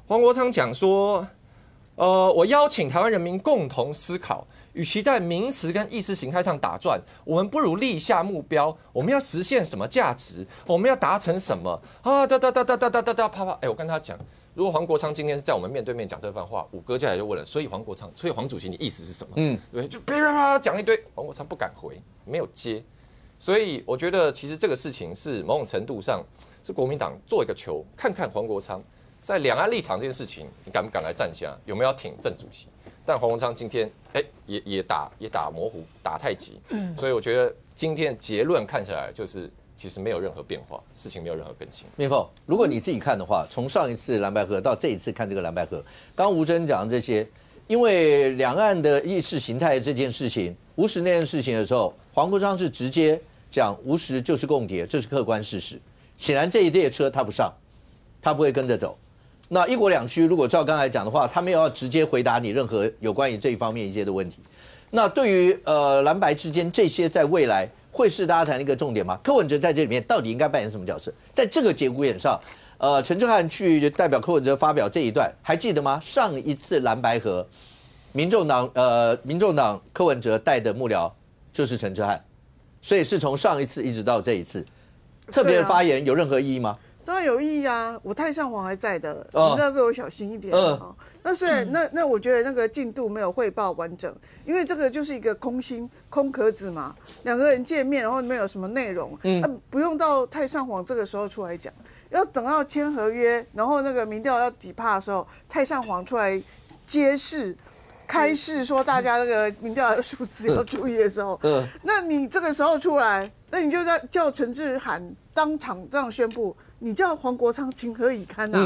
黄国昌讲说，我邀请台湾人民共同思考，与其在名词跟意识形态上打转，我们不如立下目标，我们要实现什么价值，我们要达成什么啊？啪啪！我跟他讲，如果黄国昌今天是在我们面对面讲这番话，五哥接下来就问了，所以黄主席你意思是什么？对，就啪啪啪讲一堆，黄国昌不敢回，没有接。所以我觉得，其实这个事情是某种程度上是国民党做一个球，看看黄国昌在两岸立场这件事情，你敢不敢来站下？有没有要挺郑主席？但黄国昌今天也打模糊，打太极，所以我觉得今天的结论看下来就是其实没有任何变化，事情没有任何更新。面凤，如果你自己看的话，从上一次蓝白合到这一次看这个蓝白合，刚吴峥讲的这些，因为两岸的意识形态这件事情，吴石那件事情的时候，黄国昌是直接讲吴石就是共谍，这是客观事实。显然这一列车他不上，他不会跟着走。那一国两区，如果照刚才讲的话，他没有要直接回答你任何有关于这一方面一些的问题。那对于蓝白之间这些，在未来会是大家谈的一个重点吗？柯文哲在这里面到底应该扮演什么角色？在这个节骨眼上，陈智菡去代表柯文哲发表这一段，还记得吗？上一次蓝白合，民众党柯文哲带的幕僚就是陈智菡，所以是从上一次一直到这一次，特别的发言有任何意义吗？当然有意义啊！我太上皇还在的，你要对我小心一点啊。那虽然那我觉得那个进度没有汇报完整，因为这个就是一个空壳子嘛，两个人见面然后没有什么内容，不用到太上皇这个时候出来讲，要等到签合约，然后那个民调要几%的时候，太上皇出来揭示。开示说大家那个民调的数字要注意的时候，那你这个时候出来，那你就叫陈智菡当场这样宣布，你叫黄国昌情何以堪呐？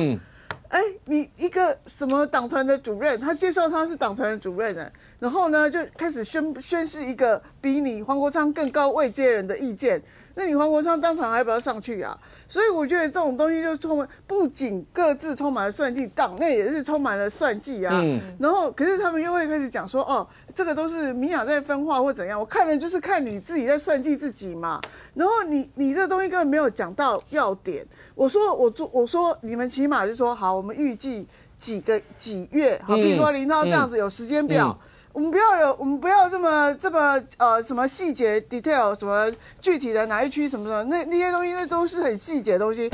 你一个什么党团的主任，他介绍他是党团的主任呢，然后呢就开始宣示一个比你黄国昌更高位阶人的意见。那你黄国昌当场还不要上去啊？所以我觉得这种东西就充满，不仅各自充满了算计，党内也是充满了算计啊。然后，可是他们又会开始讲说，哦，这个都是民党在分化或怎样。我看的就是看你自己在算计自己嘛。然后你这东西根本没有讲到要点。我说你们起码就说好，我们预计几月，好，比如说林涛这样子有时间表。我们不要这么什么细节 detail 什么具体的哪一区什么什么那些东西，那都是很细节的东西。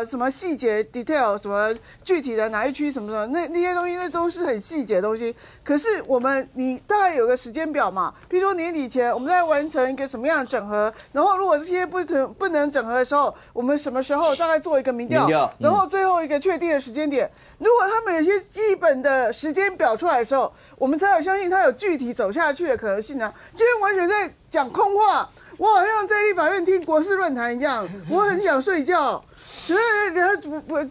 什么细节 detail 什么具体的哪一区什么什么那些东西，那都是很细节的东西。可是你大概有个时间表嘛，比如说年底前我们在完成一个什么样的整合，然后如果这些不能整合的时候，我们什么时候大概做一个民调，然后最后一个确定的时间点。如果他们有些基本的时间表出来的时候，我们才有相信他有具体走下去的可能性啊。今天完全在讲空话。我好像在立法院听国事论坛一样，我很想睡觉。可是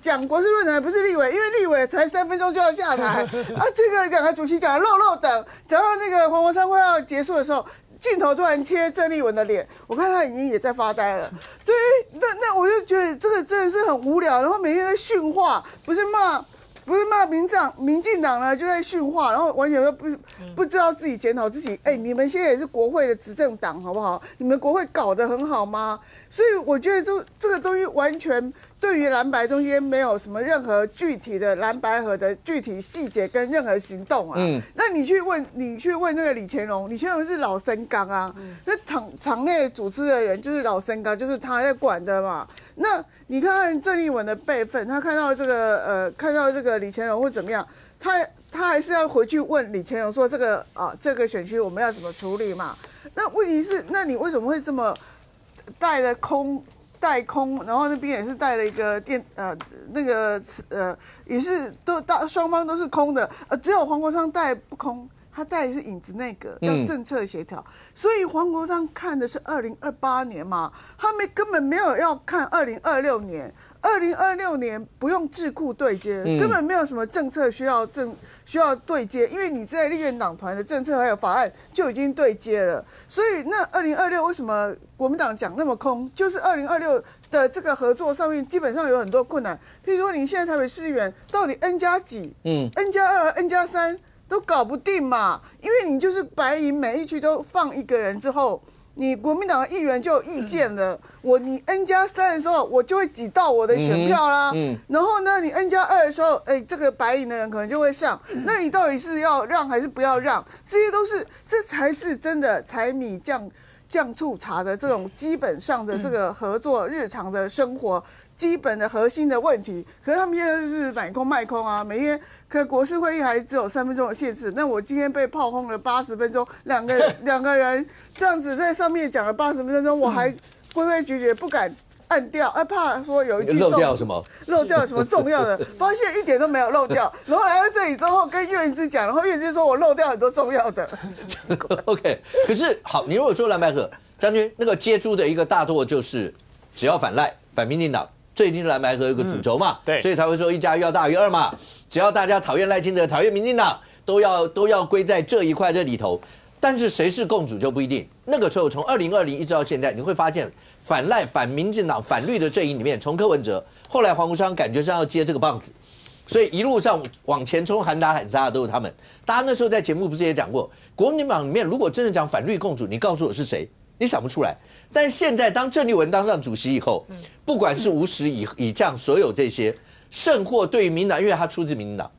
讲国事论坛不是立委，因为立委才3分钟就要下台啊。这个两个主席讲的漏等，讲到那个黄国昌快要结束的时候，镜头突然切郑丽文的脸，我看他已经也在发呆了。所以那我就觉得这个真的是很无聊，然后每天在训话，不是骂民进党呢，就在训话，然后完全不知道自己检讨自己。你们现在也是国会的执政党，好不好？你们国会搞得很好吗？所以我觉得这个东西完全对于蓝白中间没有什么任何具体的蓝白合的具体细节跟任何行动啊。那你去问那个李乾隆是老神刚啊，那场内组织的人就是老神刚，就是他在管的嘛。那你看郑丽文的辈分，他看到这个李乾隆或怎么样，他还是要回去问李乾隆说这个选区我们要怎么处理嘛？那问题是，那你为什么会这么带空，然后那边也是带了一个也是双方都是空的，只有黄国昌带不空。他带的是影子内阁，叫政策协调，所以黄国昌看的是2028年嘛，他根本没有要看2026年，2026年不用智库对接，根本没有什么政策需要对接，因为你在立院党团的政策还有法案就已经对接了，所以那2026为什么国民党讲那么空？就是2026的这个合作上面基本上有很多困难，譬如说你现在台北市议员到底 N+几，N+2 N+3。都搞不定嘛，因为你就是白银每一区都放一个人之后，你国民党的议员就有意见了。你 N+3的时候，我就会挤到我的选票啦。然后呢，你 N+2的时候，这个白银的人可能就会上。那你到底是要让还是不要让？这才是真的柴米酱醋茶的这种基本上的这个合作日常的生活基本的核心的问题。可是他们现在就是买空卖空啊，每天可国事会议还只有3分钟的限制。那我今天被炮轰了80分钟，两个人这样子在上面讲了80分钟，我还规规矩矩不敢按掉，怕说有一句漏掉什么重要的，发现一点都没有漏掉。然后来到这里之后跟院之讲，然后院之说我漏掉很多重要的。OK， 可是好，你如果说蓝白合，将军那个接住的一个大舵就是只要反赖反民进党，这一定是蓝白合一个主轴嘛，对，所以才会说1+1要大于2嘛。只要大家讨厌赖清德、讨厌民进党，都要归在这一块这里头。但是谁是共主就不一定。那个时候从2020一直到现在，你会发现反赖、反民进党、反绿的阵营里面，从柯文哲，后来黄国昌感觉上要接这个棒子，所以一路上往前冲、喊打喊杀的都是他们。大家那时候在节目不是也讲过，国民党里面如果真的讲反绿共主，你告诉我是谁？你想不出来。但是现在当郑丽文当上主席以后，不管是吴石以降所有这些，甚或对于民进党，因为他出自民进党，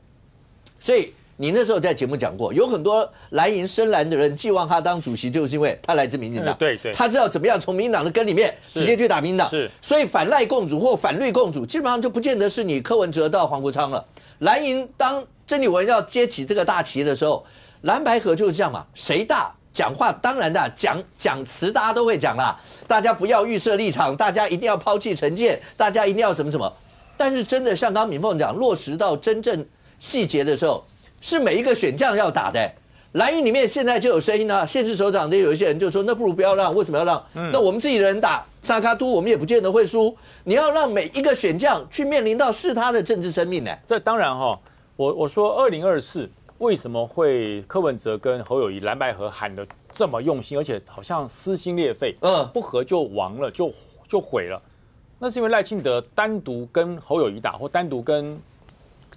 所以你那时候在节目讲过，有很多蓝营深蓝的人寄望他当主席，就是因为他来自民进党，对，他知道怎么样从民进党的根里面直接去打民进党，所以反赖共主或反绿共主，基本上就不见得是你柯文哲到黄国昌了。蓝营当郑丽文要接起这个大旗的时候，蓝白合就是这样嘛，谁大？讲话当然的，讲词大家都会讲啦，大家不要预设立场，大家一定要抛弃成见，大家一定要什么什么。但是真的像刚敏凤讲，落实到真正细节的时候，是每一个选将要打的。蓝营里面现在就有声音啊，县市首长的有一些人就说，那不如不要让，为什么要让？那我们自己的人打沙卡都，我们也不见得会输。你要让每一个选将去面临到是他的政治生命呢？这当然哈，我说2024。为什么会柯文哲跟侯友宜蓝白合喊得这么用心，而且好像撕心裂肺，不合就亡了，就毁了？那是因为赖清德单独跟侯友宜打，或单独跟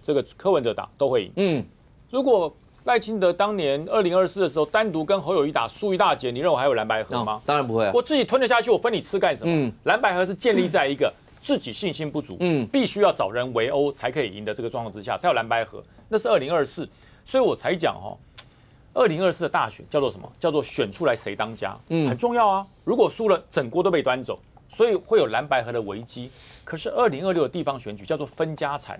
这个柯文哲打都会赢。如果赖清德当年2024的时候单独跟侯友宜打输一大截，你认为还有蓝白合吗？当然不会啊！我自己吞得下去，我分你吃干什么？蓝白合是建立在一个自己信心不足，必须要找人围殴才可以赢的这个状况之下，才有蓝白合。那是2024。所以我才讲2024的大选叫做什么？叫做选出来谁当家，很重要啊。如果输了，整锅都被端走，所以会有蓝白合的危机。可是2026的地方选举叫做分家产，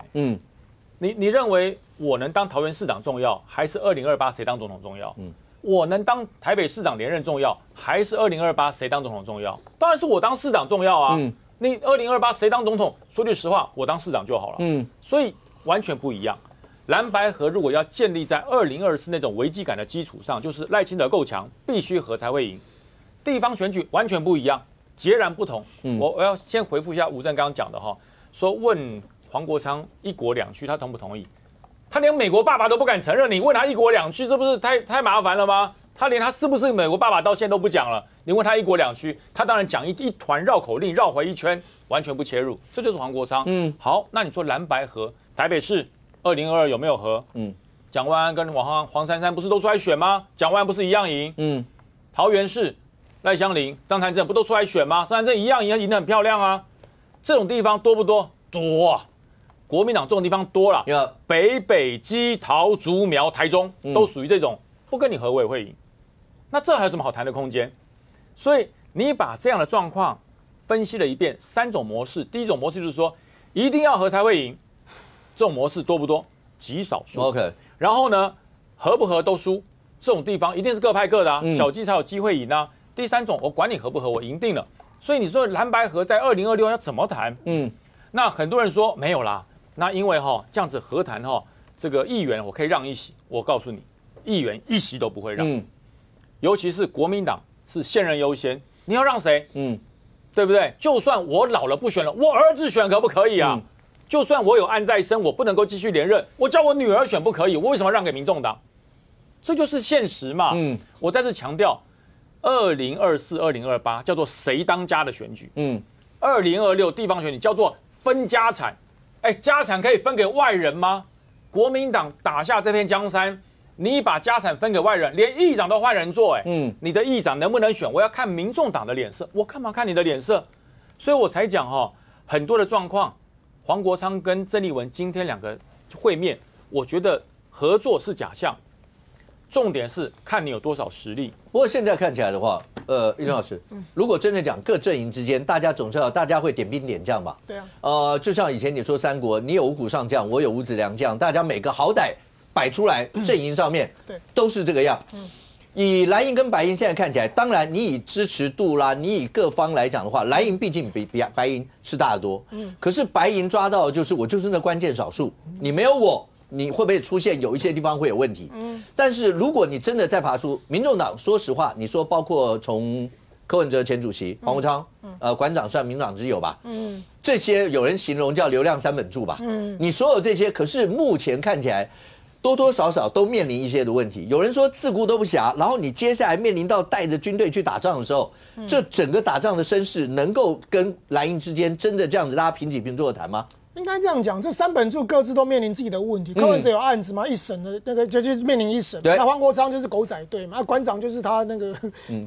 你认为我能当桃园市长重要，还是2028谁当总统重要？我能当台北市长连任重要，还是2028谁当总统重要？当然是我当市长重要啊。你2028谁当总统？说句实话，我当市长就好了。所以完全不一样。蓝白合如果要建立在2024那种危机感的基础上，就是赖清德够强，必须合才会赢。地方选举完全不一样，截然不同。我要先回复一下吴正刚刚讲的说问黄国昌1国2区他同不同意？他连美国爸爸都不敢承认，你问他1国2区，这不是太麻烦了吗？他连他是不是美国爸爸到现在都不讲了，你问他1国2区，他当然讲一团绕口令，绕回一圈，完全不切入，这就是黄国昌。好，那你说蓝白合，台北市2022有没有合？蒋万安跟黄珊珊不是都出来选吗？蒋万安不是一样赢？桃园市赖香伶、张潭正不都出来选吗？张潭正一样赢得很漂亮啊。这种地方多不多？多啊！国民党这种地方多了，北基桃竹苗台中都属于这种不跟你合我也会赢。那这还有什么好谈的空间？所以你把这样的状况分析了一遍，3种模式。第一种模式就是说一定要合才会赢。这种模式多不多？极少数。OK。然后呢，合不合都输，这种地方一定是各派各的啊，小鸡才有机会赢啊。第3种，我管你合不合，我赢定了。所以你说蓝白合在2026要怎么谈？那很多人说没有啦。那因为这样子和谈这个议员我可以让一席，我告诉你，议员1席都不会让。尤其是国民党是现任优先，你要让谁？对不对？就算我老了不选了，我儿子选可不可以啊？就算我有案在身，我不能够继续连任，我叫我女儿选不可以，我为什么让给民众党？这就是现实嘛。我再次强调，2024、2028叫做谁当家的选举。2026地方选举叫做分家产。家产可以分给外人吗？国民党打下这片江山，你把家产分给外人，连议长都换人做，你的议长能不能选？我要看民众党的脸色，我干嘛看你的脸色？所以我才讲很多的状况，黄国昌跟郑丽文今天2个会面，我觉得合作是假象，重点是看你有多少实力。不过现在看起来的话，玉林老师，如果真的讲各阵营之间，大家总知道大家会点兵点将吧？对啊。就像以前你说三国，你有五虎上将，我有五子良将，大家每个好歹摆出来，阵营上面都是这个样。以蓝营跟白营现在看起来，当然你以支持度啦，你以各方来讲的话，蓝营毕竟比白营是大得多。可是白营抓到的就是我就是那关键少数，你没有我，你会不会出现有一些地方会有问题？但是如果你真的再爬出，民众党说实话，你说包括从柯文哲前主席黄国昌，馆长算民党之友吧，这些有人形容叫流量三本柱吧，你所有这些，可是目前看起来。多多少少都面临一些的问题。有人说自顾都不暇，然后你接下来面临到带着军队去打仗的时候，这整个打仗的声势能够跟蓝营之间真的这样子大家平起平坐的谈吗？应该这样讲，这三本柱各自都面临自己的问题。柯文哲有案子嘛，一审的那个就是面临一审。那黄国昌就是狗仔队嘛，馆长就是他那个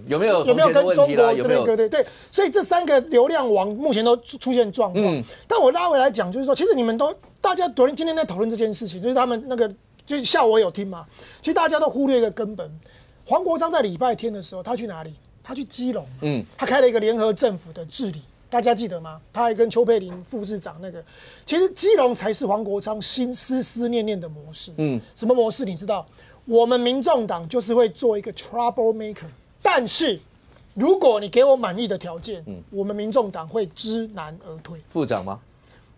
有没有跟中国有没有对，所以这3个流量王目前都出现状况。但我拉回来讲，就是说，其实你们大家昨天今天在讨论这件事情，就是他们那个。就是下午我有听嘛，其实大家都忽略一个根本。黄国昌在礼拜天的时候，他去哪里？他去基隆，他开了一个联合政府的治理，大家记得吗？他还跟邱佩玲副市长那个，其实基隆才是黄国昌心思念的模式。什么模式？你知道？我们民众党就是会做一个 trouble maker， 但是如果你给我满意的条件，我们民众党会知难而退。副长吗？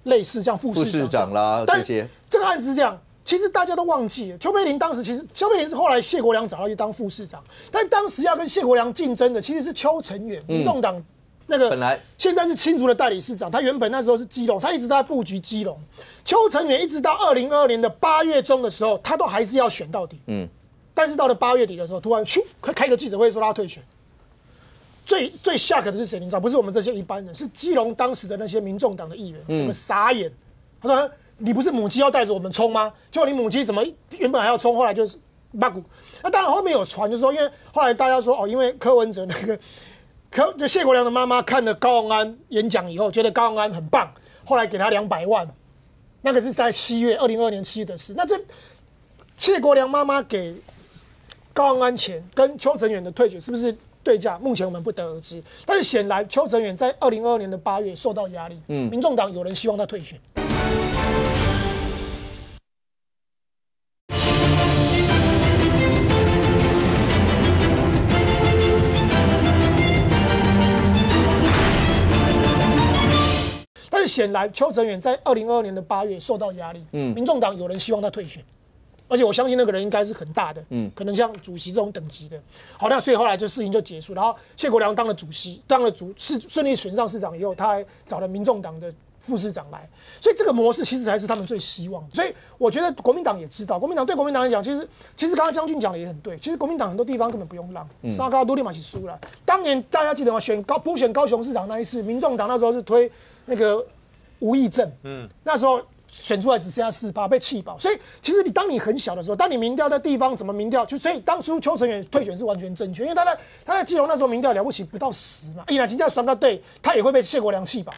类似像副市长啦这些。这个案子是这样。其实大家都忘记了，邱佩玲当时其实邱佩玲是后来谢国良找到去当副市长，但当时要跟谢国良竞争的其实是邱成远，民众党那个本来现在是新竹的代理市长，他原本那时候是基隆，他一直在布局基隆。邱成远一直到2022年的8月中的时候，他都还是要选到底。但是到了8月底的时候，突然咻开个记者会说他退选。最下课的是谁？你知道？不是我们这些一般人，是基隆当时的那些民众党的议员，整个傻眼。他说。你不是母鸡要带着我们冲吗？就你母鸡怎么原本还要冲，后来就是八股。那当然后面有传，就是说，因为后来大家说因为柯文哲那个就谢国良的妈妈看了高虹安演讲以后，觉得高虹安很棒，后来给他200万，那个是在2022年7月的事。那这谢国良妈妈给高虹安钱跟邱成远的退选是不是对价？目前我们不得而知。但是显然邱成远在2022年的8月受到压力，民众党有人希望他退选。显然，邱成远在2022年的8月受到压力，民众党有人希望他退选，而且我相信那个人应该是很大的，可能像主席这种等级的。好，那所以后来这事情就结束，然后谢国良当了主席，顺利选上市长以后，他还找了民众党的副市长来，所以这个模式其实才是他们最希望的。所以我觉得国民党也知道，国民党来讲，其实刚刚将军讲的也很对，其实国民党很多地方根本不用让，沙高都立马去输了。当年大家记得吗？补选高雄市长那一次，民众党那时候是推那个吴益政，那时候选出来只剩下4%，被气爆。所以其实当你很小的时候，当你民调在地方怎么民调，所以当初邱成远退选是完全正确，因为他在基隆那时候民调了不起不到10嘛，一来人家选到对，他也会被谢国良气爆，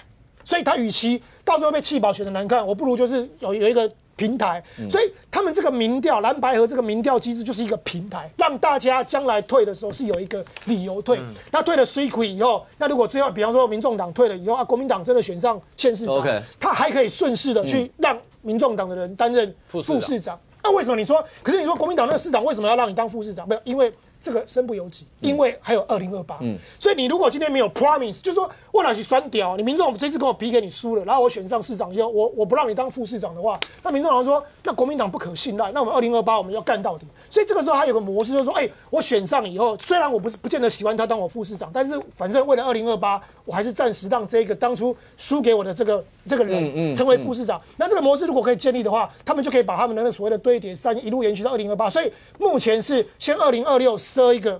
所以他与其到时候被气爆选的难看，我不如就是有一个平台，所以他们这个民调蓝白合这个民调机制就是一个平台，让大家将来退的时候是有一个理由退。那退了水亏以后，那如果最后比方说民众党退了以后国民党真的选上县市长，他还可以顺势的去让民众党的人担任副市长。那为什么你说？可是你说国民党那个市长为什么要让你当副市长？没有，因为这个身不由己，因为还有2028。所以你如果今天没有 promise， 就是说我哪去酸屌，你民众这次跟我 PK 你输了，然后我选上市长以后，我不让你当副市长的话，那民众党说那国民党不可信赖，那我们2028我们要干到底。所以这个时候他有个模式，就是说，我选上以后，虽然我不见得喜欢他当我副市长，但是反正为了2028，我还是暂时让这个当初输给我的这个人成为副市长。那这个模式如果可以建立的话，他们就可以把他们的那所谓的堆叠3一路延续到2028。所以目前是先2026设一个，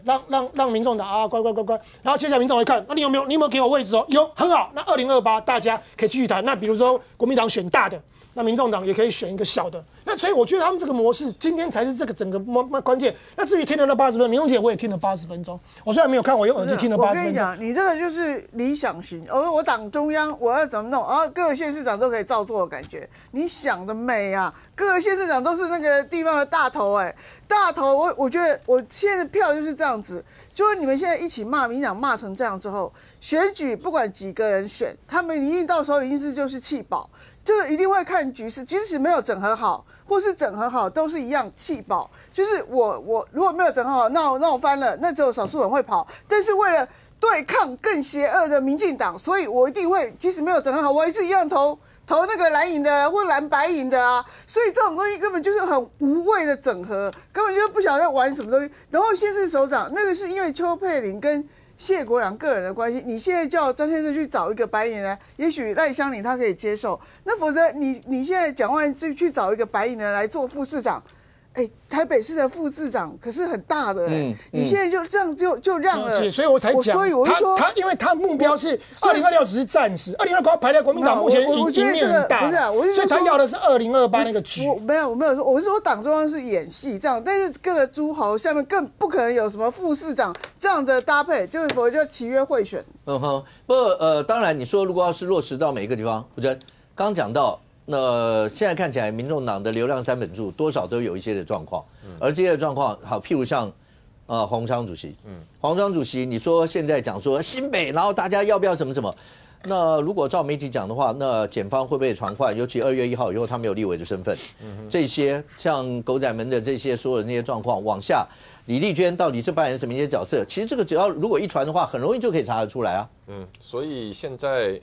让民众党乖，然后接下来民众会看，那你有没有给我位置哦？有，很好。那2028大家可以继续谈。那比如说国民党选大的，那民众党也可以选一个小的。那所以我觉得他们这个模式今天才是这个整个关键。那至于听了那80分钟，明宏姐我也听了80分钟，我虽然没有看，我用耳机听了80分钟。我跟你讲，你这个就是理想型。我党中央我要怎么弄，然后各个县市长都可以照做的感觉。你想得美啊！各个县市长都是那个地方的大头大头。我觉得我现在的票就是这样子，就是你们现在一起骂民进党骂成这样之后，选举不管几个人选，他们一定到时候一定是就是弃保，就是一定会看局势，即使没有整合好。或是整合好都是一样弃保，就是我如果没有整合好，那我翻了，那只有少数人会跑。但是为了对抗更邪恶的民进党，所以我一定会，即使没有整合好，我还是一样投那个蓝营的或蓝白营的啊。所以这种东西根本就是很无谓的整合，根本就不晓得在玩什么东西。然后县市首长那个是因为邱佩玲跟谢国良个人的关系，你现在叫张先生去找一个白营人，也许赖香伶他可以接受，那否则你现在蒋万安去找一个白营人来做副市长，台北市的副市长可是很大的你现在就这样就让了，所以我才讲，所以我就说他因为他目标是2026只是暂时，2028排在国民党目前赢面很大，不是啊，我是所以他要的是2028那个局。我没有说，我是说党中央是演戏这样，但是各个诸侯下面更不可能有什么副市长这样的搭配，就是否则就契约贿选。不过当然你说如果要是落实到每一个地方，我觉得刚讲到。那现在看起来，民众党的流量三本柱多少都有一些的状况，而这些状况，好，譬如像，黄昌主席，黄昌主席，你说现在讲说新北，然后大家要不要什么什么？那如果照媒体讲的话，那检方会不会传唤？尤其2月1号以后，他们有立委的身份，这些像狗仔门的这些所有的那些状况，往下，李丽娟到底是扮演什么一些角色？其实这个只要如果一传的话，很容易就可以查得出来啊。所以现在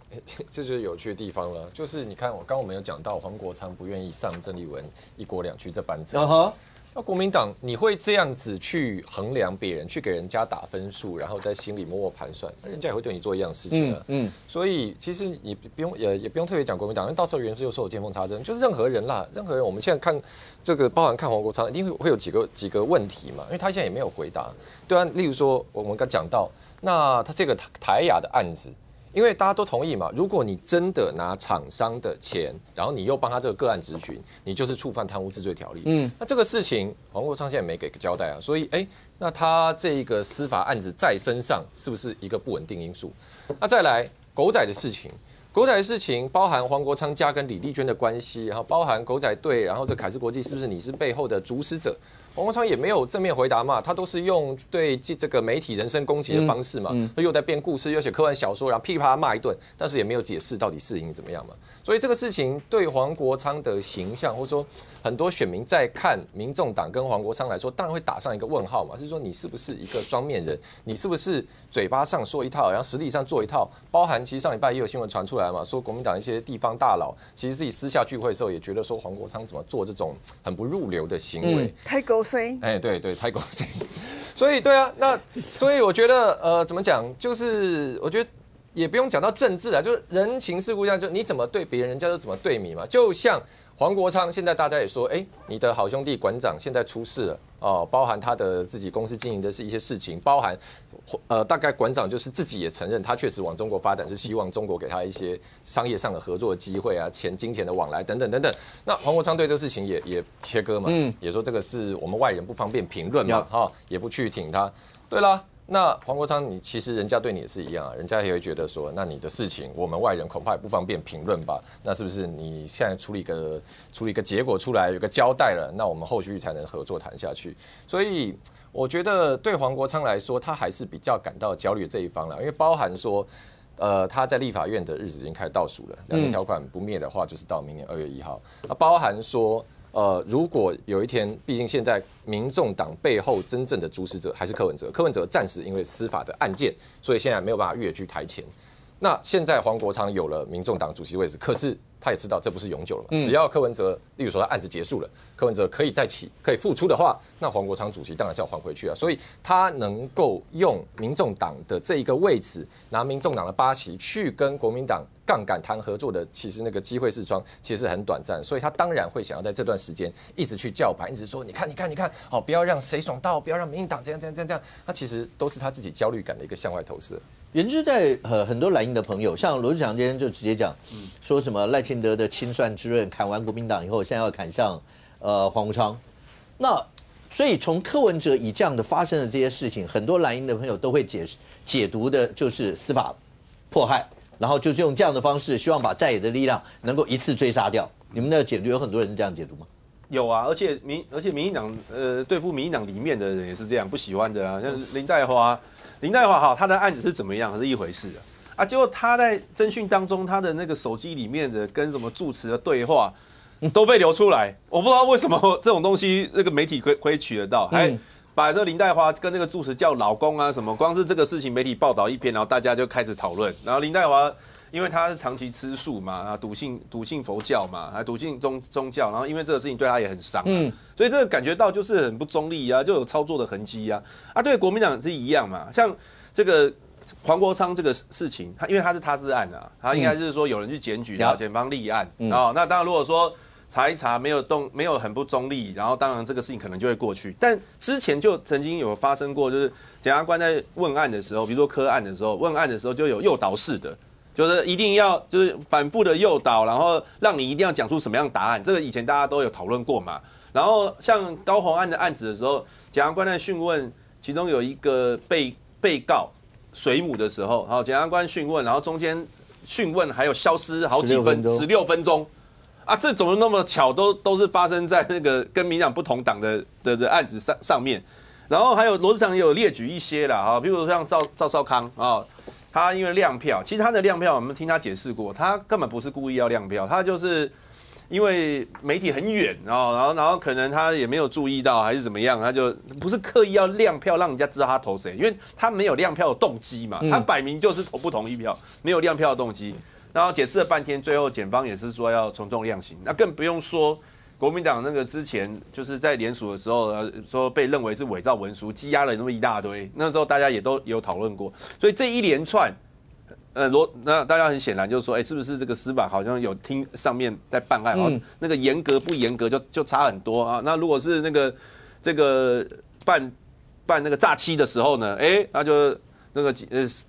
这就是有趣的地方了，就是你看我们有讲到黄国昌不愿意上郑丽文1国2区这班车。那国民党你会这样子去衡量别人，去给人家打分数，然后在心里默默盘算，那人家也会对你做一样事情啊。所以其实你不用也不用特别讲国民党，因为到时候原是又说有见缝插针，就是任何人啦，任何人，我们现在看这个，包含看黄国昌，一定会有几个问题嘛，因为他现在也没有回答。对啊，例如说我们刚讲到，那他这个台雅的案子。因为大家都同意嘛，如果你真的拿厂商的钱，然后你又帮他这个个案质询，你就是触犯贪污治罪条例。那这个事情黄国昌现在没给个交代啊，所以那他这个司法案子在身上是不是一个不稳定因素？那再来狗仔的事情。狗仔的事情包含黄国昌家跟李丽娟的关系，然后包含狗仔队，然后这凯斯国际是不是你是背后的主使者？黄国昌也没有正面回答嘛，他都是用对这个媒体人身攻击的方式嘛，又在编故事，又写科幻小说，然后噼里啪啦骂一顿，但是也没有解释到底事情怎么样嘛。所以这个事情对黄国昌的形象，或者说很多选民在看民众党跟黄国昌来说，当然会打上一个问号嘛，是说你是不是一个双面人？你是不是嘴巴上说一套，然后实力上做一套？包含其实上礼拜也有新闻传出来嘛，说国民党一些地方大佬其实自己私下聚会的时候也觉得说黄国昌怎么做这种很不入流的行为，太狗声。对，太狗声。所以对啊，所以我觉得怎么讲，就是我觉得也不用讲到政治啦，就是人情世故这样，就你怎么对别人，人家就怎么对你嘛。就像黄国昌，现在大家也说，你的好兄弟馆长现在出事了哦，包含他的自己公司经营的是一些事情，包含大概馆长就是自己也承认，他确实往中国发展是希望中国给他一些商业上的合作的机会啊，金钱的往来等等等等。那黄国昌对这个事情也切割嘛，也说这个是我们外人不方便评论嘛，也不去挺他。对啦。那黄国昌，你其实人家对你也是一样啊，人家也会觉得说，那你的事情我们外人恐怕也不方便评论吧？那是不是你现在处理一个结果出来，有个交代了，那我们后续才能合作谈下去？所以我觉得对黄国昌来说，他还是比较感到焦虑的这一方了，因为包含说，他在立法院的日子已经开始倒数了，2年条款不灭的话，就是到明年2月1号。那包含说。如果有一天，毕竟现在民众党背后真正的主使者还是柯文哲，柯文哲暂时因为司法的案件，所以现在没有办法跃居台前。那现在黄国昌有了民众党主席位置，可是他也知道这不是永久了嘛。只要柯文哲，例如说他案子结束了，柯文哲可以再起，可以复出的话，那黄国昌主席当然是要还回去啊。所以他能够用民众党的这一个位置，拿民众党的8席去跟国民党杠杆谈合作的，其实那个机会视窗其实是很短暂，所以他当然会想要在这段时间一直去叫板，一直说你看，好，不要让谁爽到，不要让民进党这样，那其实都是他自己焦虑感的一个向外投射。原之在很多蓝营的朋友，像罗志祥今天就直接讲，说什么赖清德的清算之刃砍完国民党以后，现在要砍向黄国昌。那所以从柯文哲以这样的发生的这些事情，很多蓝营的朋友都会解读的就是司法迫害，然后就是用这样的方式，希望把在野的力量能够一次追杀掉。你们的解读有很多人是这样解读吗？有啊，而且民进党对付民进党里面的人也是这样，不喜欢的啊，像林岱华哈，他的案子是怎么样是一回事啊，结果他在侦讯当中，他的那个手机里面的跟什么住持的对话。都被流出来，我不知道为什么这种东西那个媒体可以取得到，还把这林岱华跟那个住持叫老公啊什么，光是这个事情媒体报道一篇，然后大家就开始讨论。然后林岱华因为他是长期吃素嘛，啊笃信佛教嘛，还笃信宗教，然后因为这个事情对他也很伤，所以这个感觉到就是很不中立啊，就有操作的痕迹啊。对国民党是一样嘛，像这个黄国昌这个事情，因为他是他自案啊，他应该是说有人去检举，然后检方立案，那当然如果说查一查没有很不中立，然后当然这个事情可能就会过去。但之前就曾经有发生过，就是检察官在问案的时候，比如说柯案的时候，问案的时候就有诱导式的，就是一定要就是反复的诱导，然后让你一定要讲出什么样答案。这个以前大家都有讨论过嘛。然后像高虹安的案子的时候，检察官在讯问其中有一个被告水母的时候，然后检察官讯问，然后中间讯问还有消失好几16分钟。这怎么那么巧，都是发生在那个跟民进党不同党的案子上面，然后还有罗志祥也有列举一些啦，哈，比如说像赵少康啊，他因为亮票，其实他的亮票我们听他解释过，他根本不是故意要亮票，他就是因为媒体很远啊，然后可能他也没有注意到还是怎么样，他就不是刻意要亮票让人家知道他投谁，因为他没有亮票的动机嘛，他摆明就是投不同意票，没有亮票的动机。然后解释了半天，最后检方也是说要从重量刑，那更不用说国民党那个之前就是在联署的时候，说被认为是伪造文书，羁押了那么一大堆，那时候大家也都有讨论过，所以这一连串，那大家很显然就是说，是不是这个司法好像有听上面在办案，好像那个严格不严格就差很多啊？那如果是那个这个办那个诈欺的时候呢，那就。那个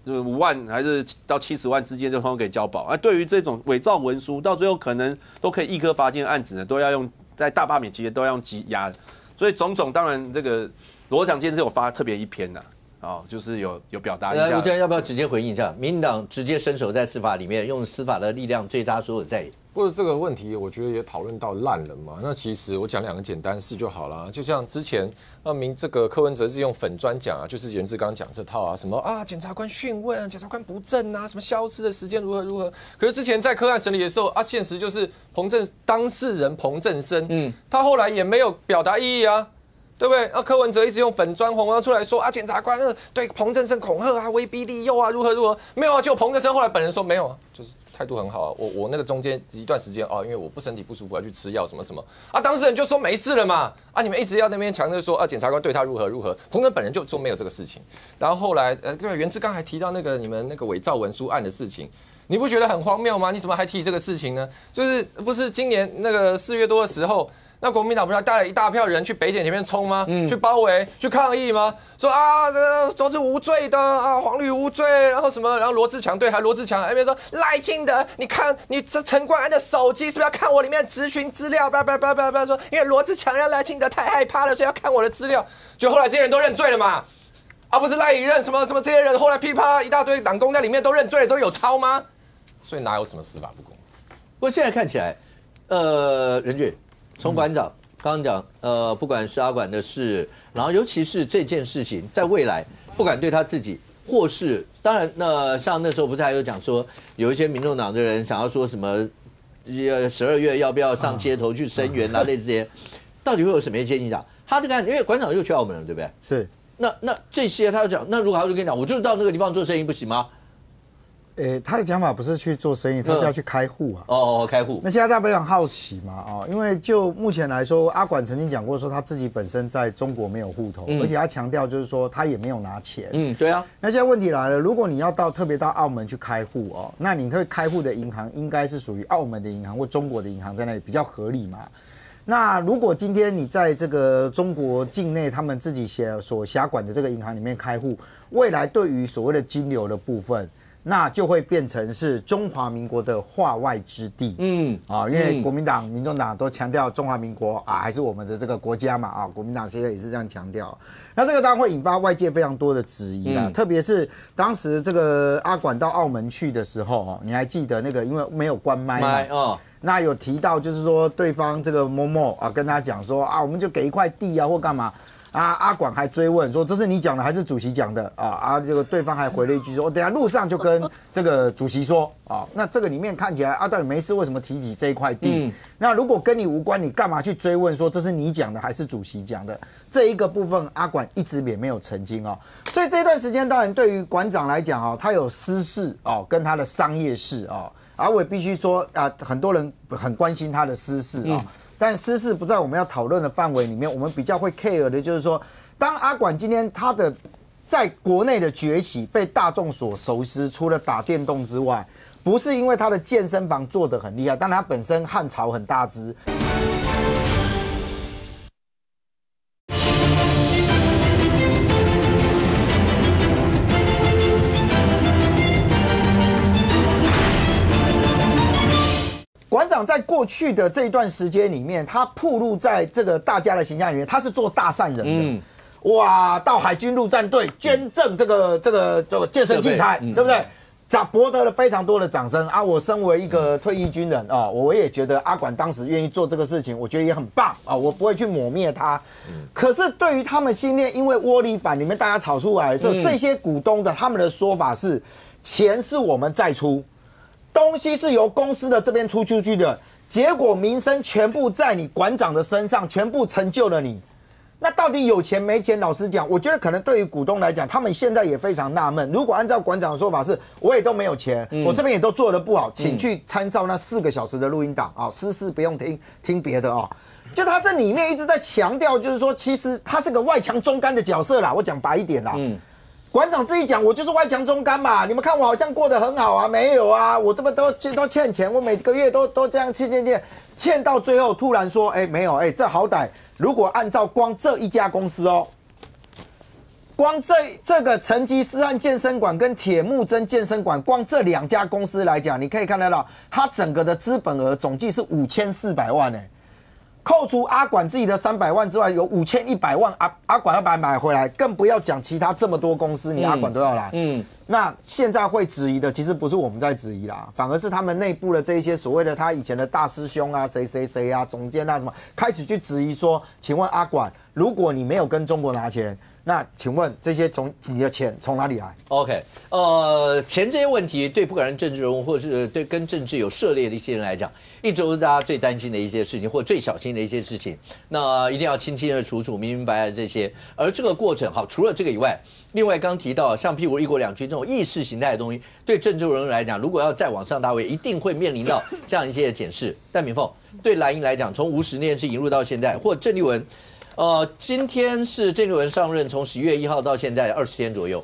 5万还是到70万之间就通通给交保对于这种伪造文书，到最后可能都可以一颗罚金的案子呢，都要用在大罢免期间都要用羁押，所以种种当然这个罗志祥今天是有发特别一篇呐，就是有表达一下。吴家要不要直接回应一下？民进党直接伸手在司法里面，用司法的力量追杀所有在野。或者这个问题，我觉得也讨论到烂了嘛。那其实我讲2个简单事就好了。就像之前这个柯文哲是用粉专讲就是袁志刚讲这套什么检察官讯问，检察官不正什么消失的时间如何。可是之前在柯案审理的时候现实就是当事人彭正生，他后来也没有表达异议啊。对不对？柯文哲一直用粉专红出来说检察官对彭正生恐吓威逼利诱如何，没有就彭正生后来本人说没有就是态度很好我那个中间一段时间因为我身体不舒服要去吃药什么当事人就说没事了嘛你们一直要那边强调说检察官对他如何，彭正生本人就说没有这个事情，然后后来对袁志刚还提到你们那个伪造文书案的事情。你不觉得很荒谬吗？你怎么还提这个事情呢？就是不是今年那个4月多的时候，那国民党不是带了一大票人去北检前面冲吗？去包围、去抗议吗？说这都是无罪的黄旅无罪，然后什么，然后罗志强那边说赖清德，你看你这陈冠安的手机是不是要看我里面的质询资料？不说，因为罗志强让赖清德太害怕了，所以要看我的资料。就后来这些人都认罪了嘛？不是赖以任什么这些人后来噼啪一大堆党工在里面都认罪了，都有抄吗？所以哪有什么司法不公？不过现在看起来，任俊从馆长刚刚讲，不管是阿管的事，然后尤其是这件事情，在未来不管对他自己，或是当然，像那时候不是还有讲说，有一些民众党的人想要说什么，12月要不要上街头去声援类似这些，到底会有什么建议讲？他这个因为馆长又去澳门了，对不对？是。那这些他就讲，那如果他就跟你讲，我就是到那个地方做生意不行吗？他的讲法不是去做生意，他是要去开户开户。那现在大家非常好奇嘛因为就目前来说，阿管曾经讲过说他自己本身在中国没有户头，而且他强调就是说他也没有拿钱。对啊。那现在问题来了，如果你要特别到澳门去开户那你会开户的银行应该是属于澳门的银行或中国的银行，在那里比较合理嘛？那如果今天你在这个中国境内，他们自己所辖管的这个银行里面开户，未来对于所谓的金流的部分，那就会变成是中华民国的化外之地。因为国民党、民众党都强调中华民国还是我们的这个国家嘛国民党现在也是这样强调。那这个当然会引发外界非常多的质疑啦，特别是当时这个阿管到澳门去的时候你还记得那个因为没有关麦嘛那有提到就是说对方这个某某跟他讲说我们就给一块地或干嘛。阿管还追问说：“这是你讲的还是主席讲的？”这个对方还回了一句说：“等下路上就跟这个主席说那这个里面看起来到底没事，为什么提起这一块地？那如果跟你无关，你干嘛去追问说这是你讲的还是主席讲的？这一个部分阿管一直也没有澄清所以这段时间当然对于馆长来讲他有私事跟他的商业事而我也必须说很多人很关心他的私事但私事不在我们要讨论的范围里面，我们比较会 care 的就是说，当阿管今天他的在国内的崛起被大众所熟知，除了打电动之外，不是因为他的健身房做得很厉害，但他本身汉朝很大只。馆长在过去的这一段时间里面，他暴露在这个大家的形象里面，他是做大善人的。到海军陆战队捐赠这个健身器材，对不对？博得了非常多的掌声我身为一个退役军人我也觉得阿管当时愿意做这个事情，我觉得也很棒我不会去抹灭他。可是对于他们新店因为窝里反里面大家吵出来的时候，这些股东的他们的说法是，钱是我们在出。东西是由公司的这边出去的，结果名声全部在你馆长的身上，全部成就了你。那到底有钱没钱？老实讲，我觉得可能对于股东来讲，他们现在也非常纳闷。如果按照馆长的说法是，我也都没有钱，我这边也都做得不好，请去参照那4个小时的录音档私事不用听别的就他这里面一直在强调，就是说其实他是个外强中干的角色啦。我讲白一点啦。馆长自己讲，我就是外强中干嘛？你们看我好像过得很好没有我这边都欠钱，我每个月都这样欠到最后突然说，没有，这好歹如果按照光这一家公司光这个成吉思汗健身馆跟铁木真健身馆，光这2家公司来讲，你可以看得到，它整个的资本额总计是5400万扣除阿管自己的300万之外，有5100万阿管要把它买回来，更不要讲其他这么多公司，你阿管都要来。那现在会质疑的，其实不是我们在质疑啦，反而是他们内部的这一些所谓的他以前的大师兄谁总监什么，开始去质疑说，请问阿管，如果你没有跟中国拿钱，那请问这些你的钱从哪里来 ？OK， 钱这些问题对不管是政治人物，或者是对跟政治有涉猎的一些人来讲，一直都是大家最担心的一些事情，或最小心的一些事情。那一定要清清的楚楚、明明白白的这些。而这个过程，除了这个以外，另外刚提到像譬如1国2军这种意识形态的东西，对政治人物来讲，如果要再往上大位，一定会面临到这样一些的检视。但敏凤对蓝营来讲，从50年是引入到现在，或郑丽文。今天是郑丽文上任，从11月1号到现在20天左右。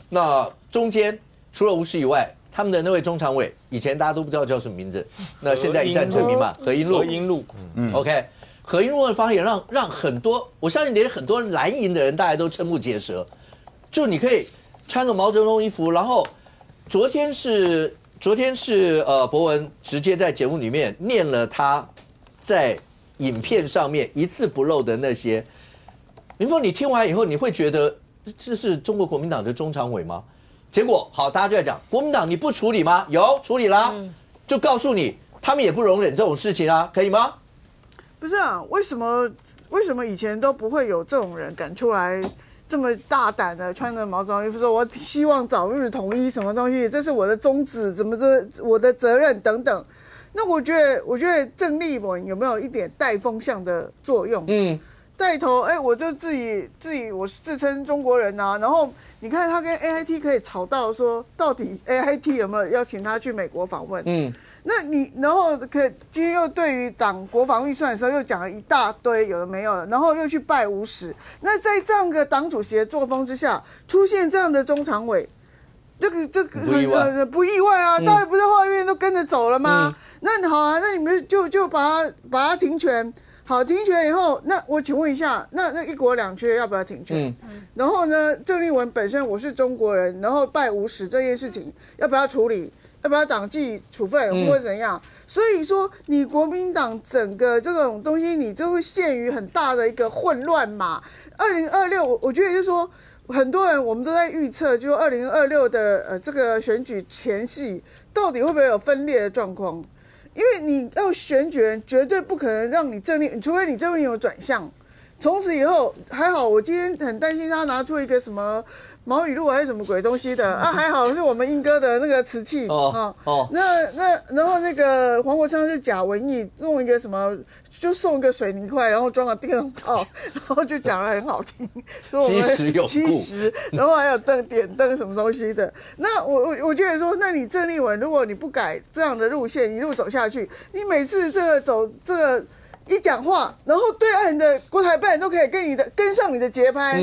那中间除了吴石以外，他们的那位中常委，以前大家都不知道叫什么名字，那现在一战成名嘛，何英禄。OK， 何英禄的发言让很多，我相信连很多蓝营的人大家都瞠目结舌。就你可以穿个毛泽东衣服，然后昨天是博文直接在节目里面念了他在影片上面一字不漏的那些。明凤，你听完以后，你会觉得这是中国国民党的中常委吗？结果好，大家就在讲国民党你不处理吗？有处理啦，就告诉你他们也不容忍这种事情啊，可以吗？不是啊，为什么以前都不会有这种人敢出来这么大胆的穿着毛泽东衣服说我希望早日统一什么东西，这是我的宗旨，怎么的我的责任等等。那我觉得郑丽文有没有一点带风向的作用？带头我就自己我自称中国人啊，然后你看他跟 AIT 可以吵到说，到底 AIT 有没有邀请他去美国访问？那你然后今天又对于党国防预算的时候又讲了一大堆有的没有的，然后又去拜吴石。那在这样个党主席的作风之下，出现这样的中常委，这个不意外啊，大家不是后面都跟着走了吗？那好啊，那你们就把他停权。好，停权以后，那我请问一下，那一国两区要不要停权？然后呢，郑丽文本身我是中国人，然后拜五史这件事情要不要处理？要不要党纪处分或者怎样？所以说，你国民党整个这种东西，你就会陷于很大的一个混乱嘛。2026，我觉得就是说，很多人我们都在预测，就2026的这个选举前夕，到底会不会有分裂的状况？因为你要选举人，绝对不可能让你正立，除非你正立有转向。从此以后还好，我今天很担心他拿出一个什么毛语录还是什么鬼东西的啊，还好是我们英哥的那个瓷器然后那个黄国昌就假文艺弄一个什么，就送一个水泥块，然后装个电灯泡，然后就讲得很好听，说我们70，然后还有点灯什么东西的。那我觉得说，那你郑丽文，如果你不改这样的路线，一路走下去，你每次这个一讲话，然后对岸的国台办都可以跟上你的节拍。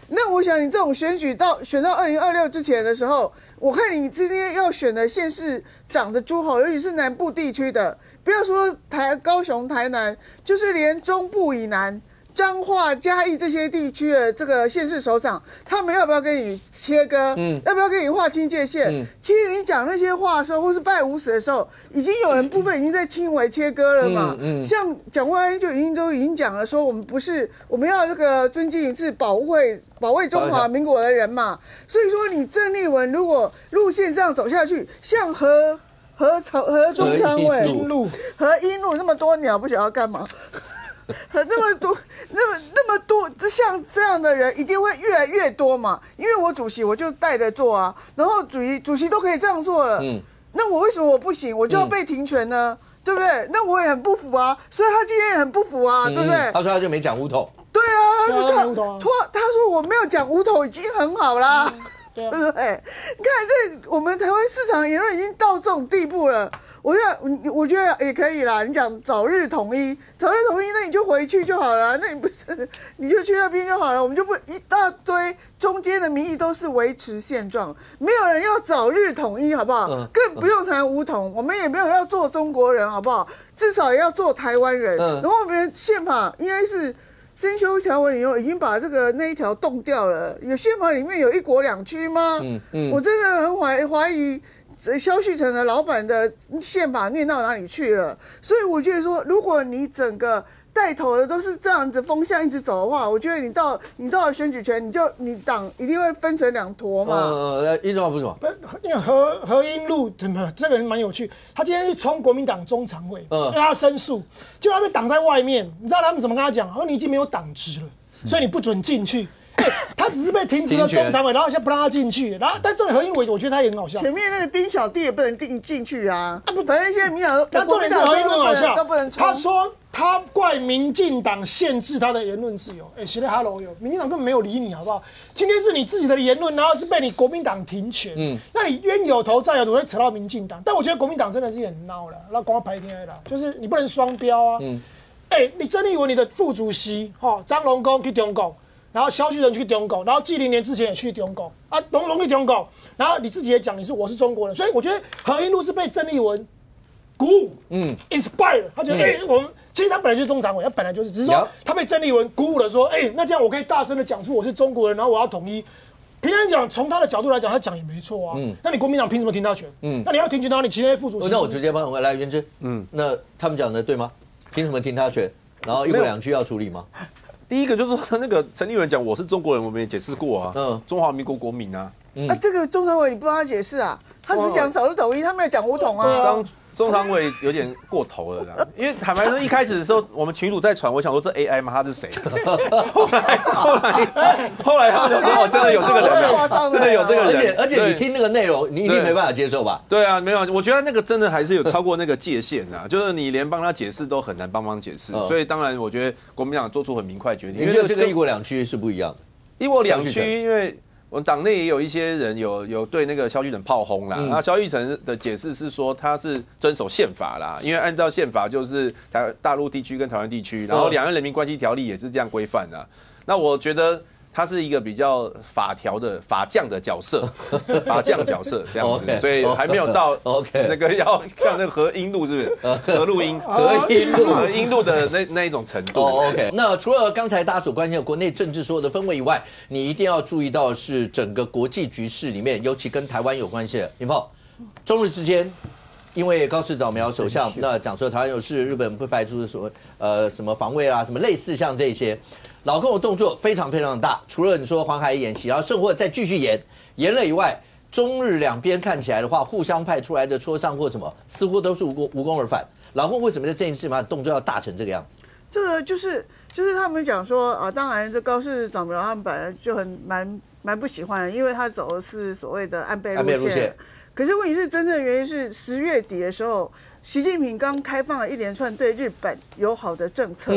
那我想你这种选到2026之前的时候，我看你今天要选的县市长的诸侯，尤其是南部地区的，不要说高雄、台南，就是连中部以南。彰化、嘉义这些地区的这个县市首长，他们要不要跟你切割？要不要跟你划清界限？其实你讲那些话的时候，或是拜五史的时候，已经有人部分已经在轻微切割了嘛。像蒋万安就已经讲了，说我们要这个尊敬一致，保卫中华民国的人嘛。所以说，你郑丽文如果路线这样走下去，像何中常委、何英路那么多鸟，不晓得要干嘛。那么多像这样的人一定会越来越多嘛，因为我主席我就带着做啊，然后主席都可以这样做了，那我为什么我不行，我就要被停权呢？对不对？那我也很不服啊，所以他今天也很不服啊，对不对？他说他就没讲乌统，对啊，他说我没有讲乌统已经很好啦，对不对？你看我们台湾市场言论已经到这种地步了。我觉得也可以啦。你讲早日统一，那你就回去就好了。那你不是你就去那边就好了。我们就不一大堆中间的民意都是维持现状，没有人要早日统一，好不好？更不用谈武统，我们也没有要做中国人，好不好？至少也要做台湾人。然后我们宪法应该是增修条文以后，已经把那一条冻掉了。有宪法里面有一国两区吗？我真的很怀疑。萧旭成的老板的宪法念到哪里去了？所以我觉得说，如果你整个带头的都是这样子风向一直走的话，我觉得你到了选举权，你党一定会分成两坨嘛。一中不是什么？因为何英路这个人蛮有趣，他今天去冲国民党中常委，因为他申诉，结果他被挡在外面。你知道他们怎么跟他讲？他说你已经没有党职了，所以你不准进去。他只是被停职了中常委，然后现在不让他进去，然后但重点何英伟，我觉得他也很好笑。前面那个丁小弟也不能进去啊，反正现在民党但重点是何英伟很好笑，都不能冲。他说他怪民进党限制他的言论自由。现在 Hello 民进党根本没有理你，好不好？今天是你自己的言论，然后是被你国民党停权，那你冤有头债有主，会扯到民进党。但我觉得国民党真的是很孬了，那光排天啦，就是你不能双标啊。你郑丽文你的副主席张荣恭去中国。然后萧旭仁去中国，然后纪凌年之前也去中国啊，龙去中国，然后你自己也讲我是中国人，所以我觉得何英路是被郑丽文鼓舞，inspire， 他觉得我们其实他本来就是中常委，他本来就是，只是说他被郑丽文鼓舞了，说那这样我可以大声的讲出我是中国人，然后我要统一。平常讲，从他的角度来讲，他讲也没错啊。那你国民党凭什么停他权？那你要停权他，你其他副主席。那我直接帮我来，元之，那他们讲的对吗？凭什么停他权？然后一国两区要处理吗？第一个就是说，那个陈立文讲我是中国人，我们也解释过啊，中华民国国民啊。这个中常委你不帮他解释啊？他只讲早日统一，他没有讲武统啊。中常委有点过头了啦，因为坦白说，一开始的时候，我们群组在传，我想说这 AI 吗？他是谁？后来他们就说，真的有这个人，真的有这个人。而且你听那个内容，你一定没办法接受吧？对啊，没有，我觉得那个真的还是有超过那个界限啊，就是你连帮他解释都很难帮忙解释，所以当然我觉得国民党做出很明快决定，因为这个一国两区是不一样的。一国两区，因为我们党内也有一些人有对那个萧旭成炮轰啦，那萧旭成的解释是说他是遵守宪法啦，因为按照宪法就是大陆地区跟台湾地区，然后两岸人民关系条例也是这样规范的。那我觉得他是一个比较法将的角色，法将角色这样子，所以还没有到那个要看那个合音录是不是？合录音，合音录的那一种程度。OK， 那除了刚才大家所关心的国内政治所有的氛围以外，你一定要注意到是整个国际局势里面，尤其跟台湾有关系的。林凤，中日之间。因为高市早苗首相那讲说台湾有事，日本不排除什么防卫啊，什么类似像这些，老共的动作非常非常大。除了你说黄海演习，然后甚或再继续延了以外，中日两边看起来的话，互相派出来的磋商或什么，似乎都是无功而返。老共为什么在这件事上动作要大成这个样子？这个就是他们讲说啊，当然这高市早苗他们本来就蛮不喜欢的，因为他走的是所谓的安倍路线。可是问题是，真正的原因是10月底的时候，习近平刚开放了一连串对日本友好的政策，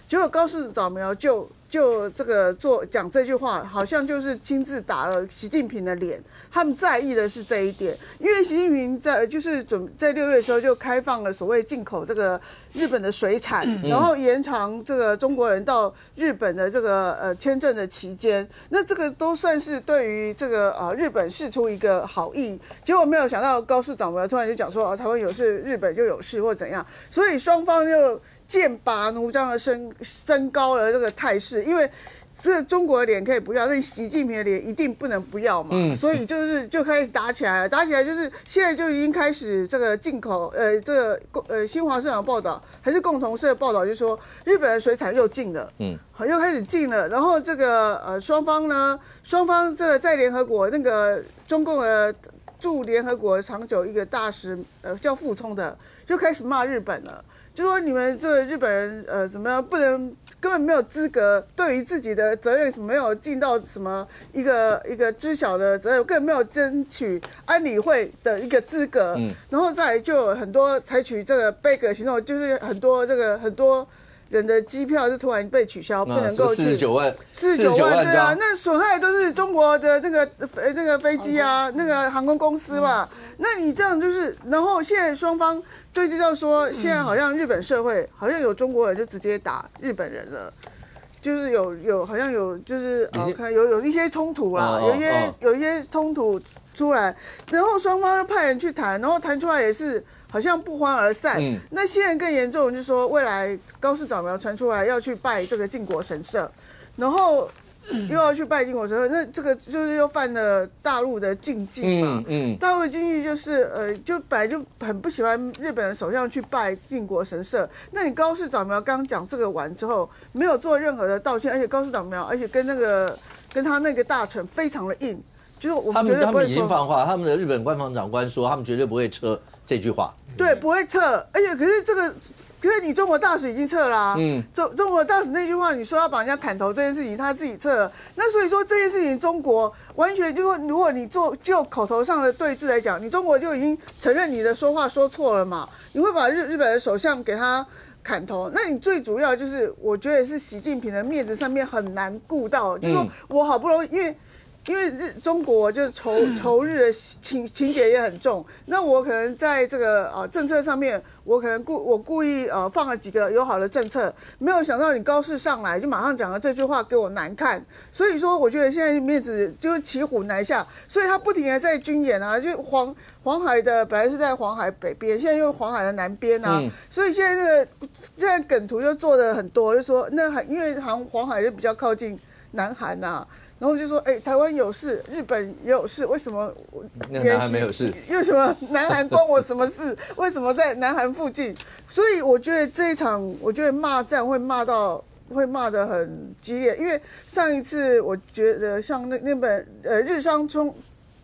结果高市早苗就这个讲这句话，好像就是亲自打了习近平的脸。他们在意的是这一点，因为习近平在6月的时候就开放了所谓进口这个日本的水产，然后延长这个中国人到日本的这个签证的期间，那这个都算是对于这个日本释出一个好意。结果没有想到高市早苗突然就讲说台湾有事，日本就有事或怎样，所以双方就剑拔弩张的升高了这个态势，因为这个中国的脸可以不要，但习近平的脸一定不能不要嘛，所以就开始打起来了，打起来就是现在就已经开始这个进口，这个新华社的报道还是共同社的报道，就说日本的水产又进了，又开始进了，然后这个双方这个在联合国那个中共的驻联合国长久一个大使叫傅聪的就开始骂日本了。就说你们这日本人怎么样不能根本没有资格对于自己的责任没有尽到什么一个知晓的责任，根本没有争取安理会的一个资格，然后再来就有很多采取这个杯葛行动，就是很多人的机票就突然被取消，不能够去49万，对啊，那损害都是中国的那个飞机啊，那个航空公司嘛，那你这样就是，然后现在双方对就叫说，现在好像日本社会好像有中国人就直接打日本人了。就是有好像有就是看有一些冲突啦，有一些冲突出来，然后双方又派人去谈，然后谈出来也是好像不欢而散。那现在更严重，就是说未来高市早苗传出来要去拜这个靖国神社，然后又要去拜靖国神社，那这个就是又犯了大陆的禁忌嘛。大陆的禁忌就是就本来就很不喜欢日本的首相去拜靖国神社。那你高市早苗刚讲这个完之后，没有做任何的道歉，而且高市早苗，而且跟他那个大臣非常的硬，就是我们绝对不会他们已经放话，他们的日本官方长官说，他们绝对不会撤这句话。对，不会撤，而且可是你中国大使已经撤啦、中国大使那句话，你说要把人家砍头这件事情，他自己撤了。那所以说这件事情，中国完全就说，如果你就口头上的对峙来讲，你中国就已经承认你的说话说错了嘛，你会把日本的首相给他砍头。那你最主要就是，我觉得是习近平的面子上面很难顾到，就是说我好不容易因为中国就是仇日的情节也很重，那我可能在这个政策上面，我可能故意放了几个友好的政策，没有想到你高市上来就马上讲了这句话给我难看，所以说我觉得现在面子就是骑虎难下，所以他不停的在军演啊，就黄海的本来是在黄海北边，现在又黄海的南边啊，所以现在梗图就做的很多，就说因为黄海就比较靠近南韩啊。然后就说，台湾有事，日本也有事，为什么南韩没有事？为什么南韩关我什么事？为什么在南韩附近？所以我觉得这一场，我觉得骂战会骂得很激烈，因为上一次我觉得像那本日商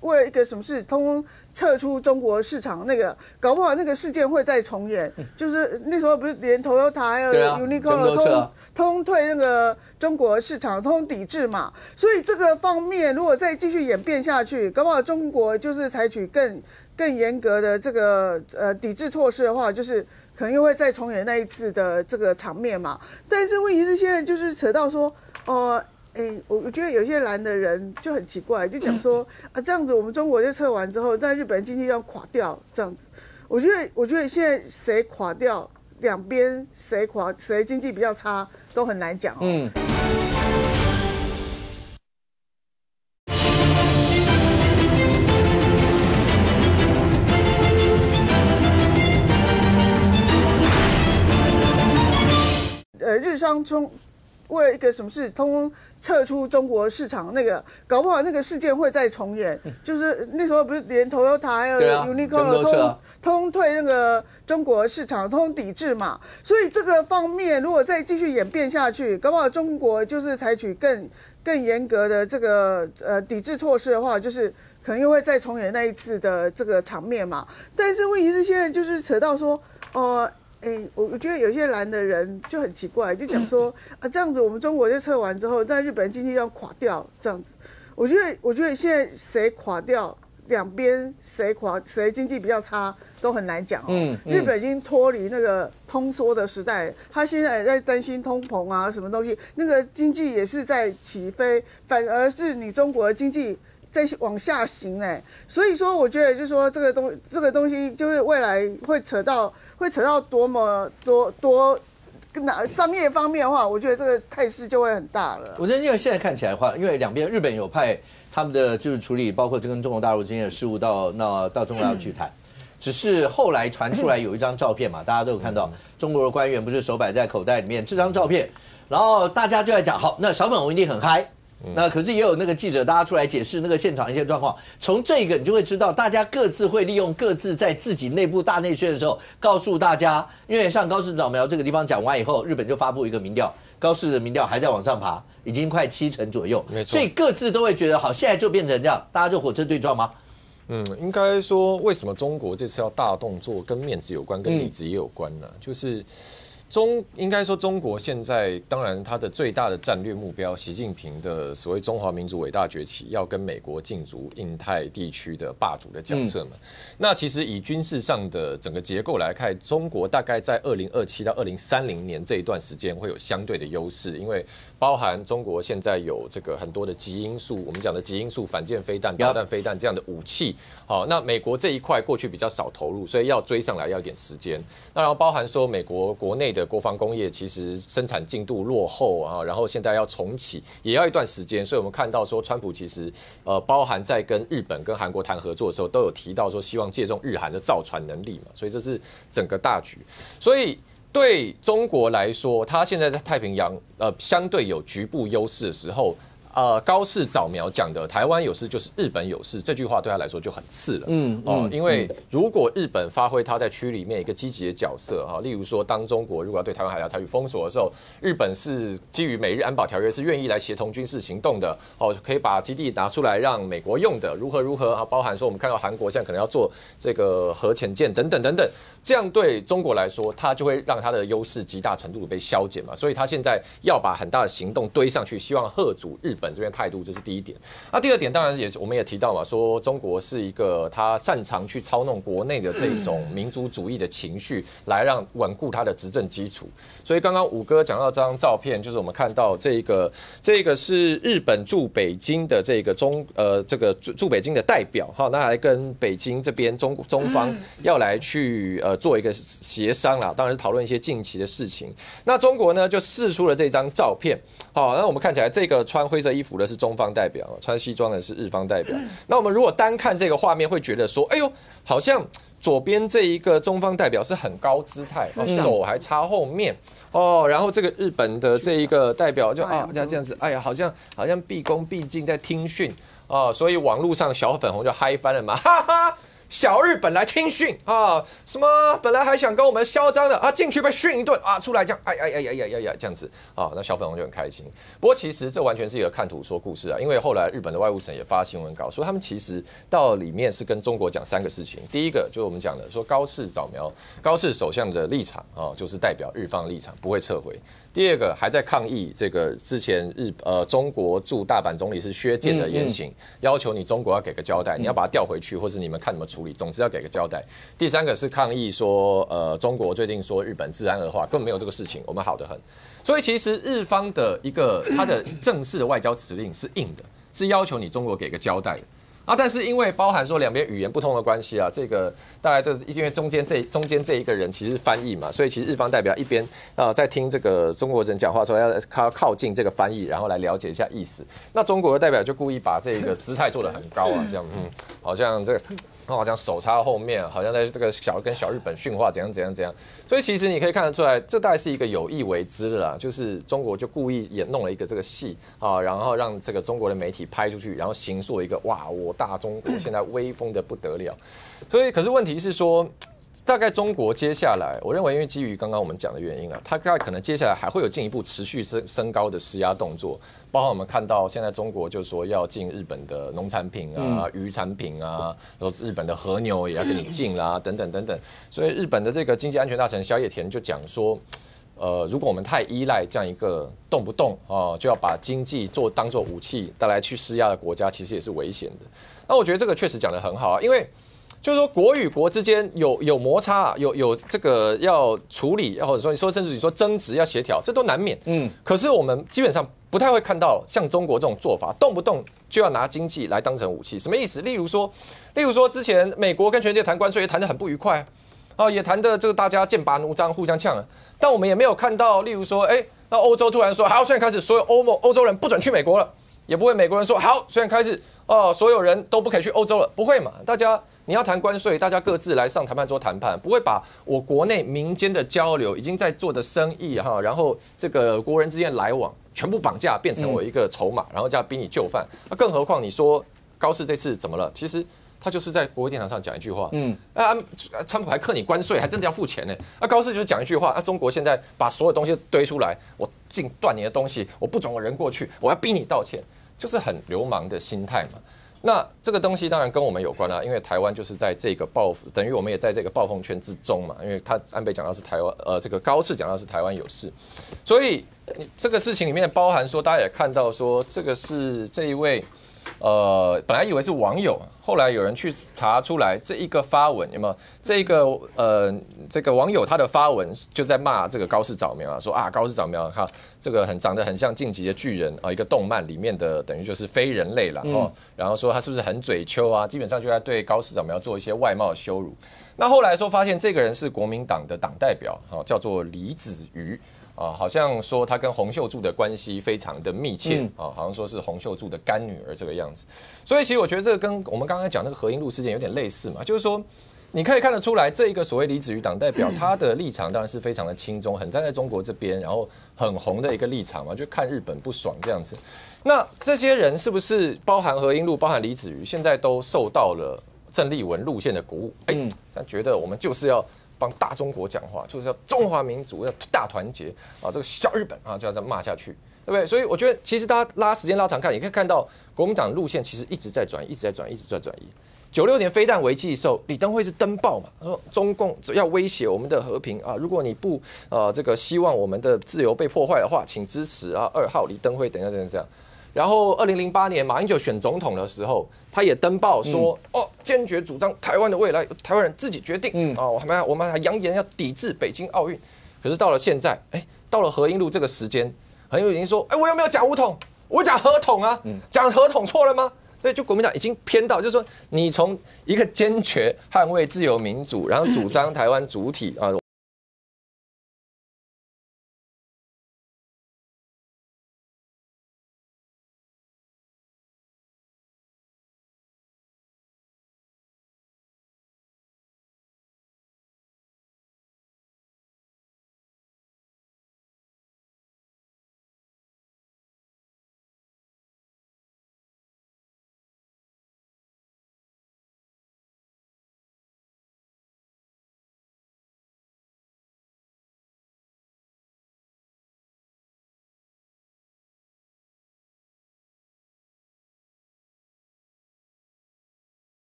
为了一个什么事，通通撤出中国市场，那个搞不好那个事件会再重演。就是那时候不是连 Toyota 还有 Uniqlo 通退那个中国市场，通抵制嘛。所以这个方面如果再继续演变下去，搞不好中国就是采取更严格的这个抵制措施的话，就是可能又会再重演那一次的这个场面嘛。但是问题是现在就是扯到说，我觉得有些蓝的人就很奇怪，就讲说这样子我们中国就撤完之后，但日本经济要垮掉这样子。我觉得现在谁垮掉，两边谁经济比较差都很难讲。的日商为了一个什么事通撤出中国市场，那个搞不好那个事件会再重演。就是那时候不是连 Toyota 还有 Uniqlo 通退那个中国市场，通抵制嘛。所以这个方面如果再继续演变下去，搞不好中国就是采取更严格的这个抵制措施的话，就是可能又会再重演那一次的这个场面嘛。但是问题是现在就是扯到说，我觉得有些蓝的人就很奇怪，就讲说这样子我们中国就撤完之后，在日本经济要垮掉这样子。我觉得现在谁垮掉，两边谁经济比较差都很难讲哦。日本已经脱离那个通缩的时代，他现在也在担心通膨啊，什么东西，那个经济也是在起飞，反而是你中国的经济在往下行所以说我觉得就是说这个东西就是未来会扯到多么多商业方面的话，我觉得这个态势就会很大了。我觉得因为现在看起来的话，因为两边日本有派他们的就是处理包括跟中国大陆之间的事务到中国大陆去谈，只是后来传出来有一张照片嘛，大家都有看到中国的官员不是手摆在口袋里面这张照片，然后大家就在讲好，那小粉红一定很嗨。那可是也有那个记者，大家出来解释那个现场一些状况。从这个你就会知道，大家各自会利用各自在自己内部大内宣的时候，告诉大家，因为像高市早苗这个地方讲完以后，日本就发布一个民调，高市的民调还在往上爬，已经快70%左右。所以各自都会觉得好，现在就变成这样，大家就火车对撞吗？应该说，为什么中国这次要大动作，跟面子有关，跟里子也有关呢？就是应该说，中国现在当然它的最大的战略目标，习近平的所谓中华民族伟大崛起，要跟美国竞逐印太地区的霸主的角色嘛。那其实以军事上的整个结构来看，中国大概在2027到2030年这一段时间会有相对的优势，因为包含中国现在有这个很多的极音速，我们讲的极音速反舰飞弹、导弹飞弹这样的武器。好，那美国这一块过去比较少投入，所以要追上来要一点时间。那然后包含说美国国内的国防工业其实生产进度落后啊，然后现在要重启也要一段时间。所以我们看到说，川普其实包含在跟日本、跟韩国谈合作的时候，都有提到说希望借重日韩的造船能力嘛，所以这是整个大局。所以对中国来说，它现在在太平洋相对有局部优势的时候，高市早苗讲的台湾有事就是日本有事这句话对他来说就很刺了。因为如果日本发挥他在区里面一个积极的角色例如说当中国如果要对台湾海峡采取封锁的时候，日本是基于美日安保条约是愿意来协同军事行动的可以把基地拿出来让美国用的，如何包含说我们看到韩国现在可能要做这个核潜舰等等，这样对中国来说，它就会让它的优势极大程度的被消减嘛，所以它现在要把很大的行动堆上去，希望吓阻日本这边态度，这是第一点。那第二点当然我们也提到嘛，说中国是一个他擅长去操弄国内的这种民族主义的情绪，来让稳固他的执政基础。所以刚刚武哥讲到这张照片，就是我们看到这个是日本驻北京的这个驻北京的代表那来跟北京这边中方要来去做一个协商啦，当然是讨论一些近期的事情。那中国呢就释出了这张照片，那我们看起来这个穿灰色衣服的是中方代表，穿西装的是日方代表。那我们如果单看这个画面，会觉得说，哎呦，好像左边这一个中方代表是很高姿态，手还插后面然后这个日本的这一个代表就这样子，哎呀，好像毕恭毕敬在听训所以网络上小粉红就嗨翻了嘛，哈哈。小日本来听训什么本来还想跟我们嚣张的进去被训一顿出来这样这样子那小粉红就很开心。不过其实这完全是一个看图说故事因为后来日本的外务省也发新闻稿说，他们其实到里面是跟中国讲3个事情。第一个就是我们讲的说高市首相的立场就是代表日方立场，不会撤回。第二个还在抗议这个之前中国驻大阪总理是薛健的言行，要求你中国要给个交代，你要把它调回去，或是你们看怎么处理，总之要给个交代。第三个是抗议说中国最近说日本治安恶化，根本没有这个事情，我们好得很。所以其实日方的他的正式的外交辞令是硬的，是要求你中国给个交代的。但是因为包含说两边语言不通的关系这个大概就是因为中间这一个人其实是翻译嘛，所以其实日方代表一边在听这个中国人讲话的时候要靠近这个翻译，然后来了解一下意思。那中国的代表就故意把这个姿态做得很高这样好像这个好像手插后面，好像在这个跟小日本训话，怎样。所以其实你可以看得出来，这大概是一个有意为之的啦，就是中国就故意也弄了一个这个戏啊，然后让这个中国的媒体拍出去，然后形塑一个哇，我大中国现在威风的不得了。所以可是问题是说，大概中国接下来，我认为因为基于刚刚我们讲的原因啊，它大概可能接下来还会有进一步持续升高的施压动作。包括我们看到现在中国就说要进日本的农产品啊、渔产品啊，然后日本的和牛也要给你进啦，等等。所以日本的这个经济安全大臣小野田就讲说，如果我们太依赖这样一个动不动就要把经济当作武器带来去施压的国家，其实也是危险的。那我觉得这个确实讲得很好啊，因为就是说国与国之间有摩擦，有这个要处理，或者说甚至你说争执要协调，这都难免。可是我们基本上不太会看到像中国这种做法，动不动就要拿经济来当成武器，什么意思？例如说之前美国跟全世界谈关税也谈得很不愉快也谈的这个大家剑拔弩张，互相呛但我们也没有看到，例如说，那欧洲突然说好，现在开始所有欧洲人不准去美国了，也不会美国人说好，现在开始所有人都不可以去欧洲了，不会嘛？大家你要谈关税，大家各自来上谈判桌谈判，不会把我国内民间的交流已经在做的生意然后这个国人之间来往全部绑架变成为一个筹码，然后就要逼你就范。那更何况你说高市这次怎么了？其实他就是在国会殿堂上讲一句话，川普还克你关税，还真的要付钱呢。高市就是讲一句话，中国现在把所有东西堆出来，我禁断你的东西，我不准我人过去，我要逼你道歉，就是很流氓的心态嘛。那这个东西当然跟我们有关啦，因为台湾就是在这个等于我们也在这个暴风圈之中嘛。因为安倍讲到是台湾，这个高市讲到是台湾有事，所以这个事情里面包含说，大家也看到说，这个是这一位本来以为是网友，后来有人去查出来，这一个发文有没有？这个网友他的发文就在骂这个高市早苗说高市早苗哈，这个长得很像《进击的巨人》一个动漫里面的等于就是非人类了然后说他是不是很嘴丘啊？基本上就在对高市早苗做一些外貌羞辱。那后来说发现这个人是国民党的党代表叫做李子瑜。好像说他跟洪秀柱的关系非常的密切好像说是洪秀柱的干女儿这个样子，所以其实我觉得这个跟我们刚刚讲那个何英路事件有点类似嘛，就是说你可以看得出来，这一个所谓李子瑜党代表，他的立场当然是非常的亲中，很站在中国这边，然后很红的一个立场嘛，就看日本不爽这样子。那这些人是不是包含何英路、包含李子瑜，现在都受到了郑丽文路线的鼓舞？他觉得我们就是要帮大中国讲话，就是要中华民族要大团结这个小日本就要这样骂下去，对不对？所以我觉得其实大家时间拉长看，也可以看到国民党的路线其实一直在转移，96年飞弹危机的时候，李登辉是登报嘛，他说中共要威胁我们的和平如果你不这个希望我们的自由被破坏的话，请支持2号李登辉等一下这样。然后2008年马英九选总统的时候，他也登报说坚决主张台湾的未来台湾人自己决定我们还扬言要抵制北京奥运。可是到了现在，到了何英路这个时间，何英路已经说我有没有讲武统？我讲合统讲合统错了吗？所以就国民党已经偏到，就是说你从一个坚决捍卫自由民主，然后主张台湾主体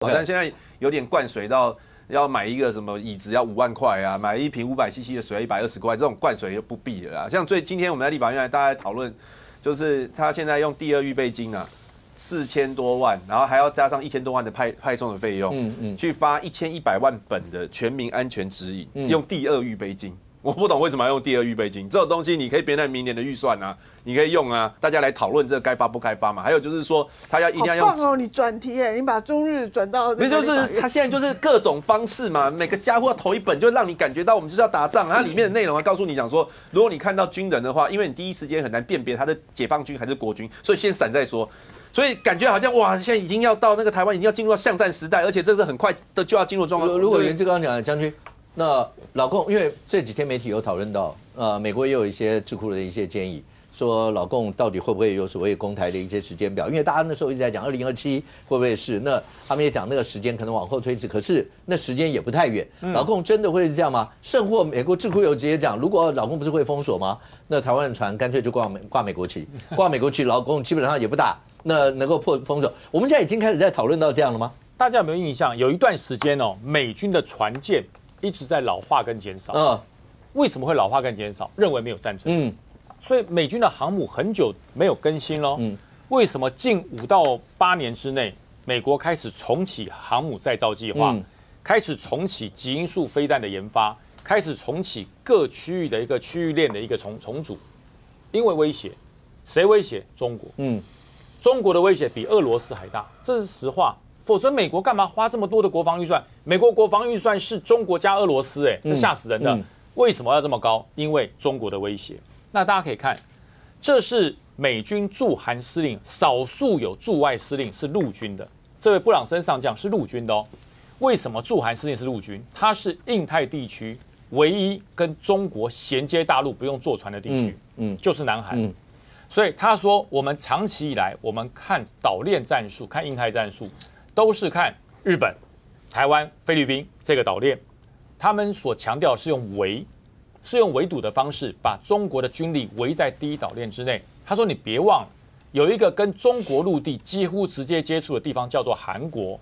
但现在有点灌水到要买一个什么椅子要5万块啊，买一瓶500cc 的水120块，这种灌水就不必了啦。像今天我们在立法院大家在讨论，就是他现在用第二预备金啊。4000多万，然后还要加上1000多万的派送的费用，去发1100万本的全民安全指引，用第二预备金。我不懂为什么要用第二预备金，这种东西你可以编在明年的预算啊，你可以用啊，大家来讨论这个该发不该发嘛。还有就是说，他一定要用。好棒哦，你转题哎，你把中日转到那就是他现在就是各种方式嘛，每个家户要投一本，就让你感觉到我们就是要打仗。它里面的内容告诉你讲说，如果你看到军人的话，因为你第一时间很难辨别他是解放军还是国军，所以先闪再说。所以感觉好像哇，现在已经要到那个台湾已经要进入到巷战时代，而且这是很快的就要进入状况。如果元志刚刚讲的将军，那老共因为这几天媒体有讨论到，美国也有一些智库的一些建议，说老共到底会不会有所谓攻台的一些时间表？因为大家那时候一直在讲2027会不会是，那他们也讲那个时间可能往后推迟，可是那时间也不太远。老共真的会是这样吗？甚或美国智库有直接讲，如果老共不是会封锁吗？那台湾的船干脆就挂美国旗，挂美国旗，老共基本上也不打。那能够破封锁，我们现在已经开始在讨论到这样了吗？大家有没有印象？有一段时间哦，美军的船舰一直在老化跟减少。为什么会老化跟减少？认为没有战争。所以美军的航母很久没有更新咯。为什么近5到8年之内，美国开始重启航母再造计划，开始重启极音速飞弹的研发，开始重启各区域的一个区域链的一个重组？因为威胁，谁威胁？中国。中国的威胁比俄罗斯还大，这是实话。否则美国干嘛花这么多的国防预算？美国国防预算是中国加俄罗斯，这吓死人的。为什么要这么高？因为中国的威胁。那大家可以看，这是美军驻韩司令，少数有驻外司令是陆军的。这位布朗森上将是陆军的哦。为什么驻韩司令是陆军？他是印太地区唯一跟中国衔接大陆不用坐船的地区，就是南韩。所以他说，我们长期以来，我们看岛链战术、看印太战术，都是看日本、台湾、菲律宾这个岛链，他们所强调是用围堵的方式，把中国的军力围在第一岛链之内。他说，你别忘了，有一个跟中国陆地几乎直接接触的地方叫做韩国，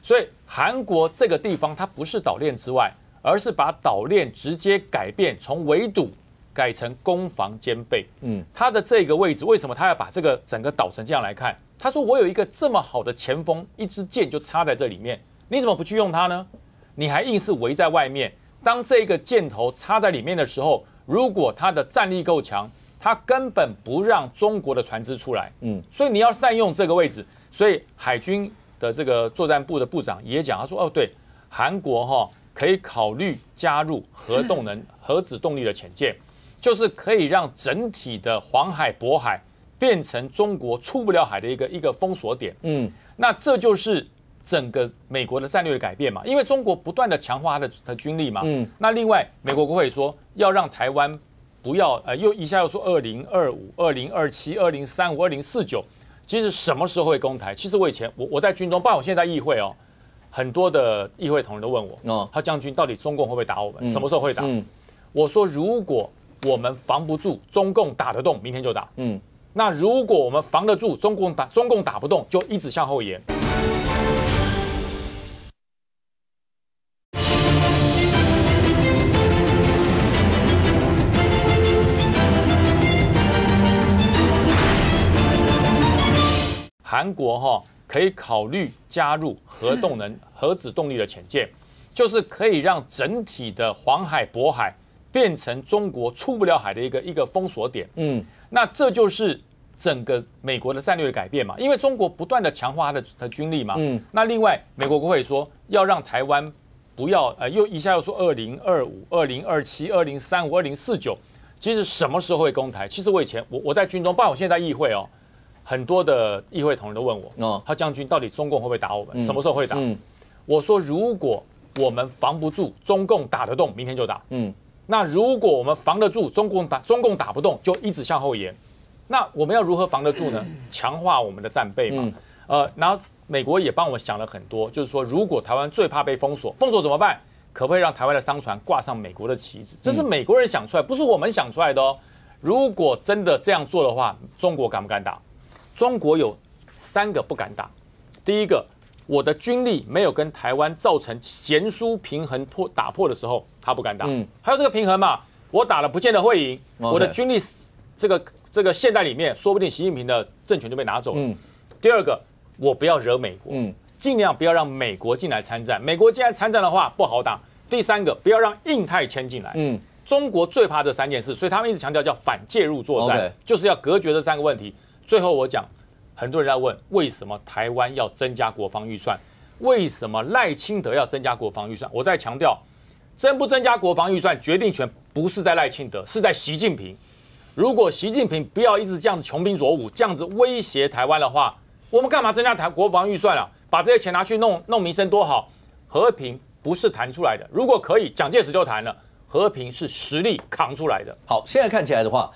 所以韩国这个地方它不是岛链之外，而是把岛链直接改变，从围堵改成攻防兼备。他的这个位置，为什么他要把这个整个岛成这样来看？他说我有一个这么好的前锋，一支箭就插在这里面，你怎么不去用它呢？你还硬是围在外面。当这个箭头插在里面的时候，如果他的战力够强，他根本不让中国的船只出来。所以你要善用这个位置。所以海军的这个作战部的部长也讲，他说对，韩国可以考虑加入核子动力的潜舰。就是可以让整体的黄海、渤海变成中国出不了海的一个封锁点。那这就是整个美国的战略的改变嘛，因为中国不断的强化它的军力嘛。那另外，美国国会说要让台湾不要又一下又说2025、2027、2035、2049，其实什么时候会攻台？其实我在军中，包括我现在在议会很多的议会同仁都问我，他将军到底中共会不会打我们？什么时候会打？我说如果我们防不住，中共打得动，明天就打。那如果我们防得住，中共打不动，就一直向后延。韩国可以考虑加入核子动力的潜舰，就是可以让整体的黄海、渤海变成中国出不了海的一个封锁点。那这就是整个美国的战略的改变嘛，因为中国不断的强化它的军力嘛。那另外，美国国会说要让台湾不要又一下又说2025、2027、2035、2049，其实什么时候会攻台？其实我在军中，包括我现在在议会很多的议会同仁都问我，他将军到底中共会不会打我们？什么时候会打？我说如果我们防不住，中共打得动，明天就打。那如果我们防得住，中共打不动，就一直向后延。那我们要如何防得住呢？强化我们的战备嘛。然后美国也帮我想了很多，就是说，如果台湾最怕被封锁，封锁怎么办？可不可以让台湾的商船挂上美国的旗帜？这是美国人想出来，不是我们想出来的哦。如果真的这样做的话，中国敢不敢打？中国有3个不敢打。第一个，我的军力没有跟台湾造成悬殊平衡打破的时候，他不敢打。还有这个平衡嘛，我打了不见得会赢，我的军力这个现代里面，说不定习近平的政权就被拿走了。第二个，我不要惹美国，尽量不要让美国进来参战。美国进来参战的话不好打。第三个，不要让印太牵进来。中国最怕这3件事，所以他们一直强调叫反介入作战，就是要隔绝这3个问题。最后我讲。很多人在问，为什么台湾要增加国防预算？为什么赖清德要增加国防预算？我再强调，增不增加国防预算，决定权不是在赖清德，是在习近平。如果习近平不要一直这样子穷兵黩武，这样子威胁台湾的话，我们干嘛增加国防预算啊？把这些钱拿去弄民生多好。和平不是谈出来的，如果可以，蒋介石就谈了。和平是实力扛出来的。好，现在看起来的话，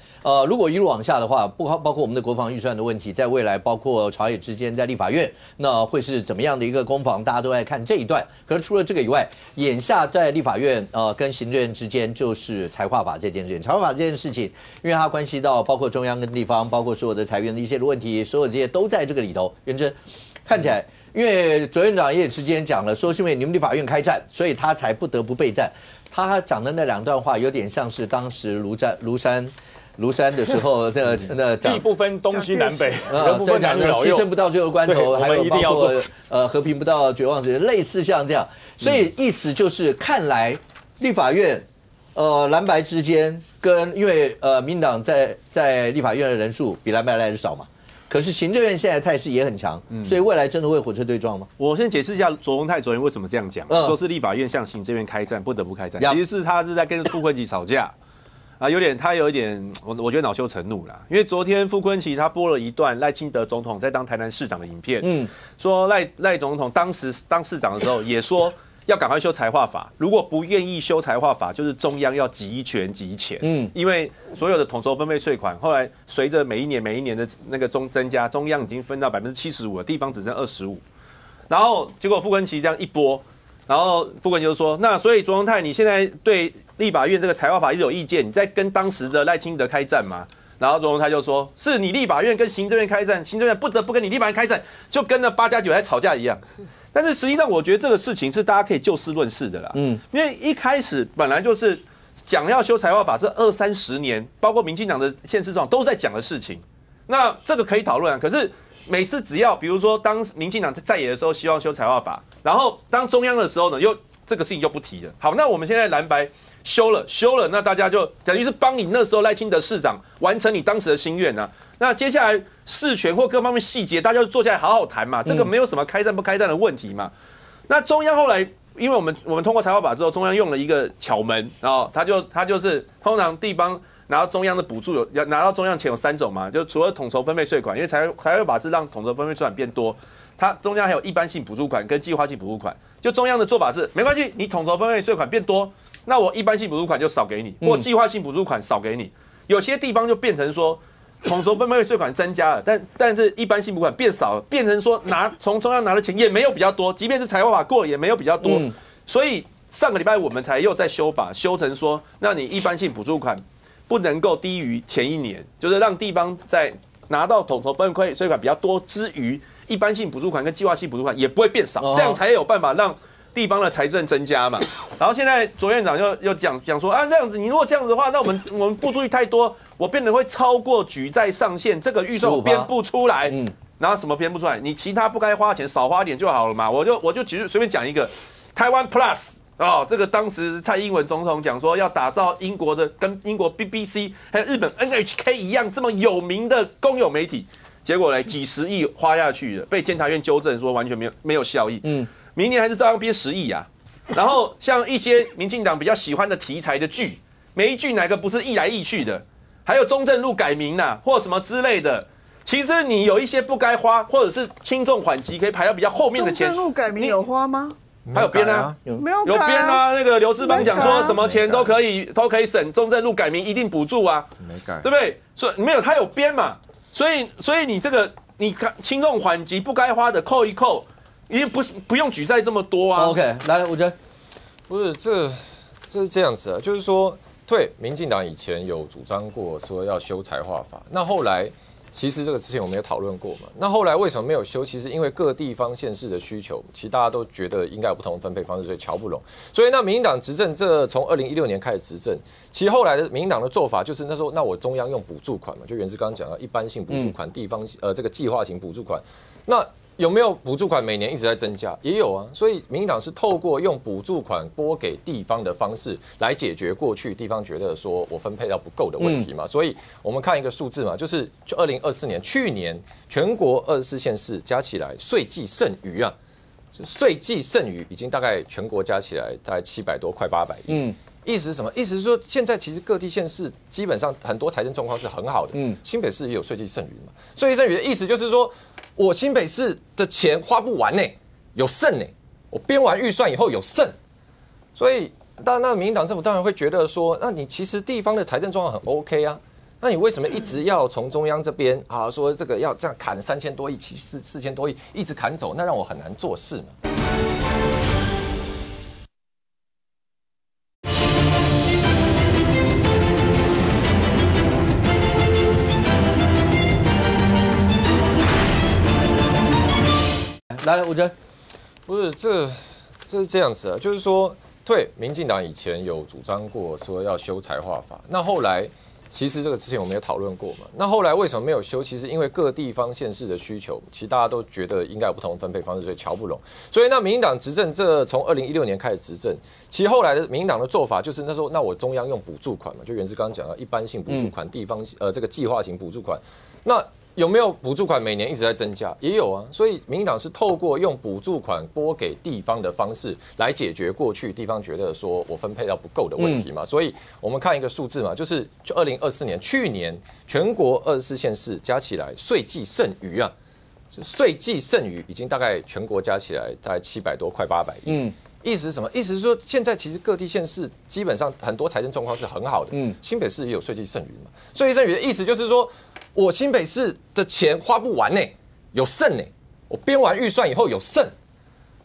如果一路往下的话，包括我们的国防预算的问题，在未来包括朝野之间在立法院，那会是怎么样的一个攻防？大家都在看这一段。可是除了这个以外，眼下在立法院跟行政院之间就是财划法这件事情。财划法这件事情，因为它关系到包括中央跟地方，包括所有的财源的一些问题，所有这些都在这个里头。元真看起来。因为卓院长也之前讲了，说是因为你们立法院开战，所以他才不得不备战。他讲的那2段话，有点像是当时庐山的时候，那地不分东西南北，人不分男女老幼，牺牲不到最后关头，还有包括和平不到绝望之类似像这样。所以意思就是，看来立法院蓝白之间因为民进党在立法院的人数比蓝白来的少嘛。可是行政院现在态势也很强，所以未来真的会火车对撞吗？我先解释一下卓荣泰昨天为什么这样讲，说是立法院向行政院开战，不得不开战。其实他是在跟傅昆萁吵架啊，他有一点，我觉得恼羞成怒啦。因为昨天傅昆萁他播了一段赖清德总统在当台南市长的影片，说赖总统当时当市长的时候也说。要赶快修财划法，如果不愿意修财划法，就是中央要集权集钱。因为所有的统筹分配税款，后来随着每一年的那个增加，中央已经分到75%了，地方只剩25%。然后结果傅昆萁这样一播，然后傅昆萁就说：“那所以卓荣泰，你现在对立法院这个财划法一直有意见，你在跟当时的赖清德开战吗？”然后卓荣泰就说：“是你立法院跟行政院开战，行政院不得不跟你立法院开战，就跟那8+9在吵架一样。”但是实际上，我觉得这个事情是大家可以就事论事的啦。因为一开始本来就是讲要修财划法，这20-30年，包括民进党的县市长都在讲的事情。那这个可以讨论啊。可是每次只要比如说当民进党在野的时候，希望修财划法，然后当中央的时候呢，又这个事情就不提了。好，那我们现在蓝白修了，那大家就等于是帮你那时候赖清德市长完成你当时的心愿啊。那接下来事权或各方面细节，大家就坐下来好好谈嘛，这个没有什么开战不开战的问题嘛。那中央后来，因为我们通过财划法之后，中央用了一个巧门，然后他就是通常地方拿到中央的补助拿到中央钱有3种嘛，就除了统筹分配税款，因为财划法是让统筹分配税款变多，它中间还有一般性补助款跟计划性补助款。就中央的做法是没关系，你统筹分配税款变多，那我一般性补助款就少给你，或计划性补助款少给你。有些地方就变成说。统筹分配税款增加了，但是一般性补款变少了，变成说从中央拿的钱也没有比较多，即便是财划法过了也没有比较多，所以上个礼拜我们才又在修法，修成说，那你一般性补助款不能够低于前一年，就是让地方在拿到统筹分配税款比较多之余，一般性补助款跟计划性补助款也不会变少，这样才有办法让地方的财政增加嘛。然后现在卓院长又讲说啊，这样子你如果这样子的话，那我们付出去太多。我变得会超过举债上限，这个预算我编不出来，然后什么编不出来？你其他不该花的钱少花点就好了嘛。我就随便讲一个，台湾 Plus 这个当时蔡英文总统讲说要打造英国的跟英国 BBC 还有日本 NHK 一样这么有名的公有媒体，结果呢几十亿花下去了，被监察院纠正说完全没有效益，明年还是照样编10亿啊。然后像一些民进党比较喜欢的题材的剧，每一剧哪个不是易来易去的？还有中正路改名呐，或什么之类的，其实你有一些不该花，或者是轻重缓急，可以排到比较后面的钱。中正路改名有花吗？还有编啊，没有编啊。那个刘世邦讲说什么钱都可以省，中正路改名一定补助啊，没改，对不对？所以没有他有编嘛，所以你这个你看轻重缓急不该花的扣一扣，因为不用举债这么多啊。OK， 来，我觉得不是这是这样子啊，就是说。对，民进党以前有主张过说要修财划法，那后来其实这个之前我们也讨论过嘛。那后来为什么没有修？其实因为各地方县市的需求，其实大家都觉得应该有不同的分配方式，所以瞧不拢。所以那民进党执政，这从2016年开始执政，其实后来的民进党的做法就是那时候，那我中央用补助款嘛，就原之刚刚讲的一般性补助款、地方这个计划型补助款，那。有没有补助款每年一直在增加？也有啊，所以民进党是透过用补助款拨给地方的方式来解决过去地方觉得说我分配到不够的问题嘛。所以我们看一个数字嘛，就2024年去年全国24县市加起来税计剩余啊，税计剩余已经大概全国加起来大概700多快800亿。意思是什么？意思是说，现在其实各地县市基本上很多财政状况是很好的。新北市也有税计剩余嘛？税计剩余的意思就是说，我新北市的钱花不完呢，有剩呢，我编完预算以后有剩，所以那民进党政府当然会觉得说，那你其实地方的财政状况很 OK 啊，那你为什么一直要从中央这边啊说这个要这样砍3000多亿、4000多亿，一直砍走，那让我很难做事嘛。来，我觉得不是这是这样子啊，就是说，对，民进党以前有主张过说要修财划法，那后来其实这个之前我们也讨论过嘛，那后来为什么没有修？其实因为各地方县市的需求，其实大家都觉得应该有不同的分配方式，所以瞧不拢。所以那民进党执政，这从2016年开始执政，其实后来的民进党的做法就是那时候，那我中央用补助款嘛，就原之刚刚讲的一般性补助款、地方这个计划型补助款，那。有没有补助款每年一直在增加？也有啊，所以民进党是透过用补助款拨给地方的方式来解决过去地方觉得说我分配到不够的问题嘛。所以我们看一个数字嘛，就2024年去年全国24县市加起来税计剩余啊，税计剩余已经大概全国加起来大概700多快800亿。意思是什么？意思是说，现在其实各地县市基本上很多财政状况是很好的。新北市也有税计剩余嘛？税计剩余的意思就是说，我新北市的钱花不完呢，有剩呢，我编完预算以后有剩，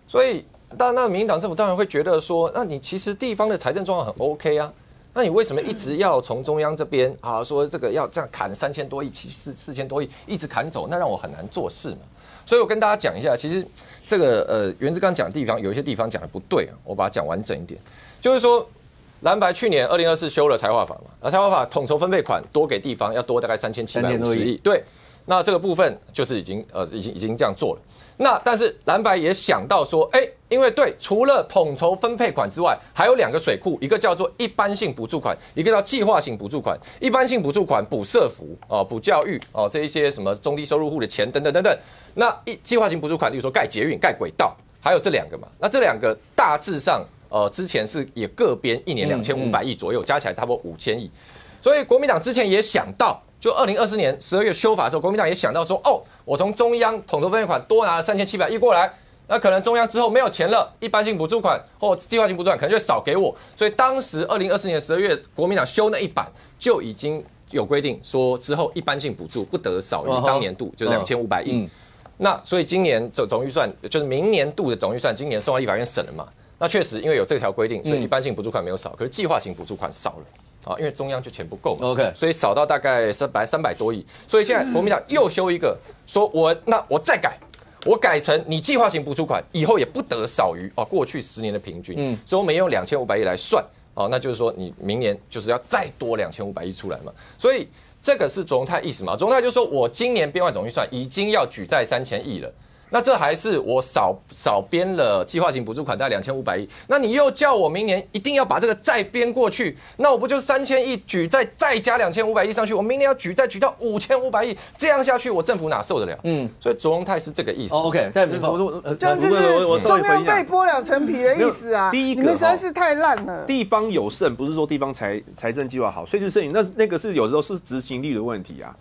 所以那民进党政府当然会觉得说，那你其实地方的财政状况很 OK 啊，那你为什么一直要从中央这边啊说这个要这样砍3000多亿、4000多亿，一直砍走，那让我很难做事嘛。所以我跟大家讲一下，其实这个原之刚讲的地方有一些地方讲的不对啊，我把它讲完整一点，就是说蓝白去年2024修了财划法嘛，财划法统筹分配款多给地方要多大概3750亿，对，那这个部分就是已经这样做了。那但是蓝白也想到说，因为对，除了统筹分配款之外，还有2个水库，一个叫做一般性补助款，一个叫计划型补助款。一般性补助款补社福补教育这一些什么中低收入户的钱等等等等。那计划型补助款，例如说盖捷运、盖轨道，还有这2个嘛。那这2个大致上之前是也各编1年2500亿左右，加起来差不多5000亿。所以国民党之前也想到。就2024年12月修法的时候，国民党也想到说，我从中央统筹分配款多拿了3700亿过来，那可能中央之后没有钱了，一般性补助款或计划性补助款可能就会少给我，所以当时2024年12月国民党修那一版就已经有规定说，之后一般性补助不得少于当年度就是2500亿。那所以今年总预算就是明年度的总预算，今年送到立法院审了嘛？那确实因为有这条规定，所以一般性补助款没有少，可是计划型补助款少了。因为中央就钱不够嘛 ，OK， 所以少到大概300多亿，所以现在国民党又修一个，说我再改，我改成你计划型补助款以后也不得少于过去10年的平均，所以我们用2500亿来算，那就是说你明年就是要再多2500亿出来嘛，所以这个是卓荣泰意思嘛，卓荣泰就说我今年编外总预算已经要举债3000亿了。那这还是我少编了计划型补助款大概2500亿，那你又叫我明年一定要把这个再编过去，那我不就3000亿举债再加2500亿上去，我明年要举债举到5500亿，这样下去我政府哪受得了？所以卓荣泰是这个意思。OK， 但这样就是中央被剥2层皮的意思啊。第一个，你们实在是太烂了。地方有剩，不是说地方财政计划好，税制剩余那个是有时候是执行力的问题啊。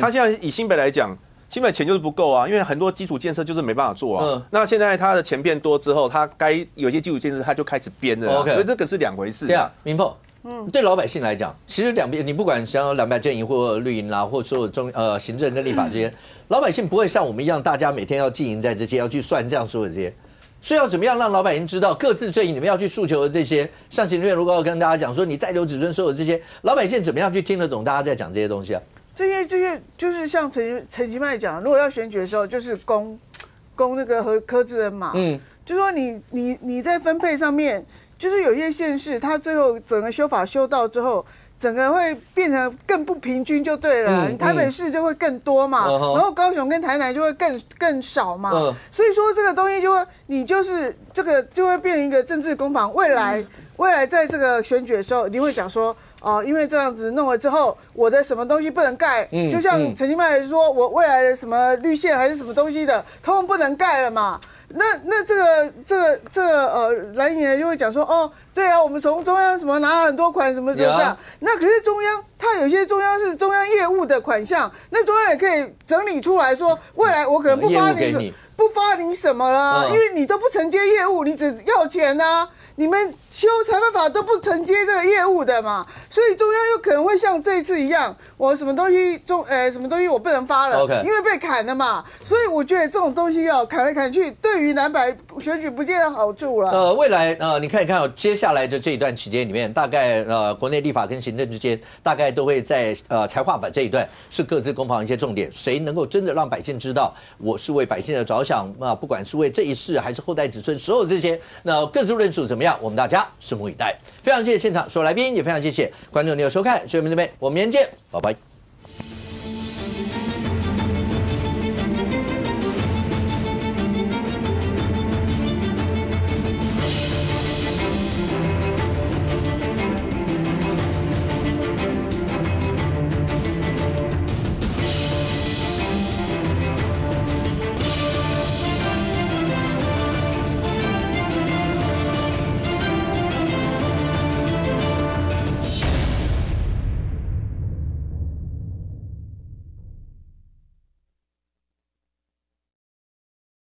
他现在以新北来讲。新北钱就是不够啊，因为很多基础建设就是没办法做啊。那现在他的钱变多之后，他该有些基础建设他就开始编了。所以这个是2回事。对啊，明凤，对老百姓来讲，其实两边你不管像蓝白阵营或绿营啦，或所有行政跟立法之间，老百姓不会像我们一样，大家每天要经营在这些，要去算这样说的这些。所以要怎么样让老百姓知道各自阵营你们要去诉求的这些？像行政院如果要跟大家讲说你再留子孙所有这些，老百姓怎么样去听得懂大家在讲这些东西啊？这些就是像陈其迈讲，如果要选举的时候，就是公那个和柯志恩嘛，就说你在分配上面，就是有些县市，它最后整个修法修到之后。整个会变成更不平均就对了，你台北市就会更多嘛，然后高雄跟台南就会更少嘛，所以说这个东西就会，你就是这个就会变成一个政治攻防。未来在这个选举的时候，一定会讲说，因为这样子弄了之后，我的什么东西不能盖，就像陈其迈说，我未来的什么绿线还是什么东西的，通通不能盖了嘛。那这个蓝营人就会讲说，对啊，我们从中央什么拿了很多款什么这样，那可是中央它有些中央是中央业务的款项，那中央也可以整理出来说，未来我可能不发你什么了，因为你都不承接业务，你只要钱啊。你们修裁判法都不承接这个业务的嘛，所以中央有可能会像这一次一样，我什么东西什么东西我不能发了，因为被砍了嘛。所以我觉得这种东西砍来砍去，对于蓝白选举不见得好处了。未来你看一看接下来的这一段期间里面，大概国内立法跟行政之间，大概都会在财划法这一段是各自攻防一些重点，谁能够真的让百姓知道我是为百姓的着想不管是为这一世还是后代子孙，所有这些那各自论述怎么样？我们大家拭目以待。非常谢谢现场所有来宾，也非常谢谢观众朋友收看，所以我们这边我们明天见，拜拜。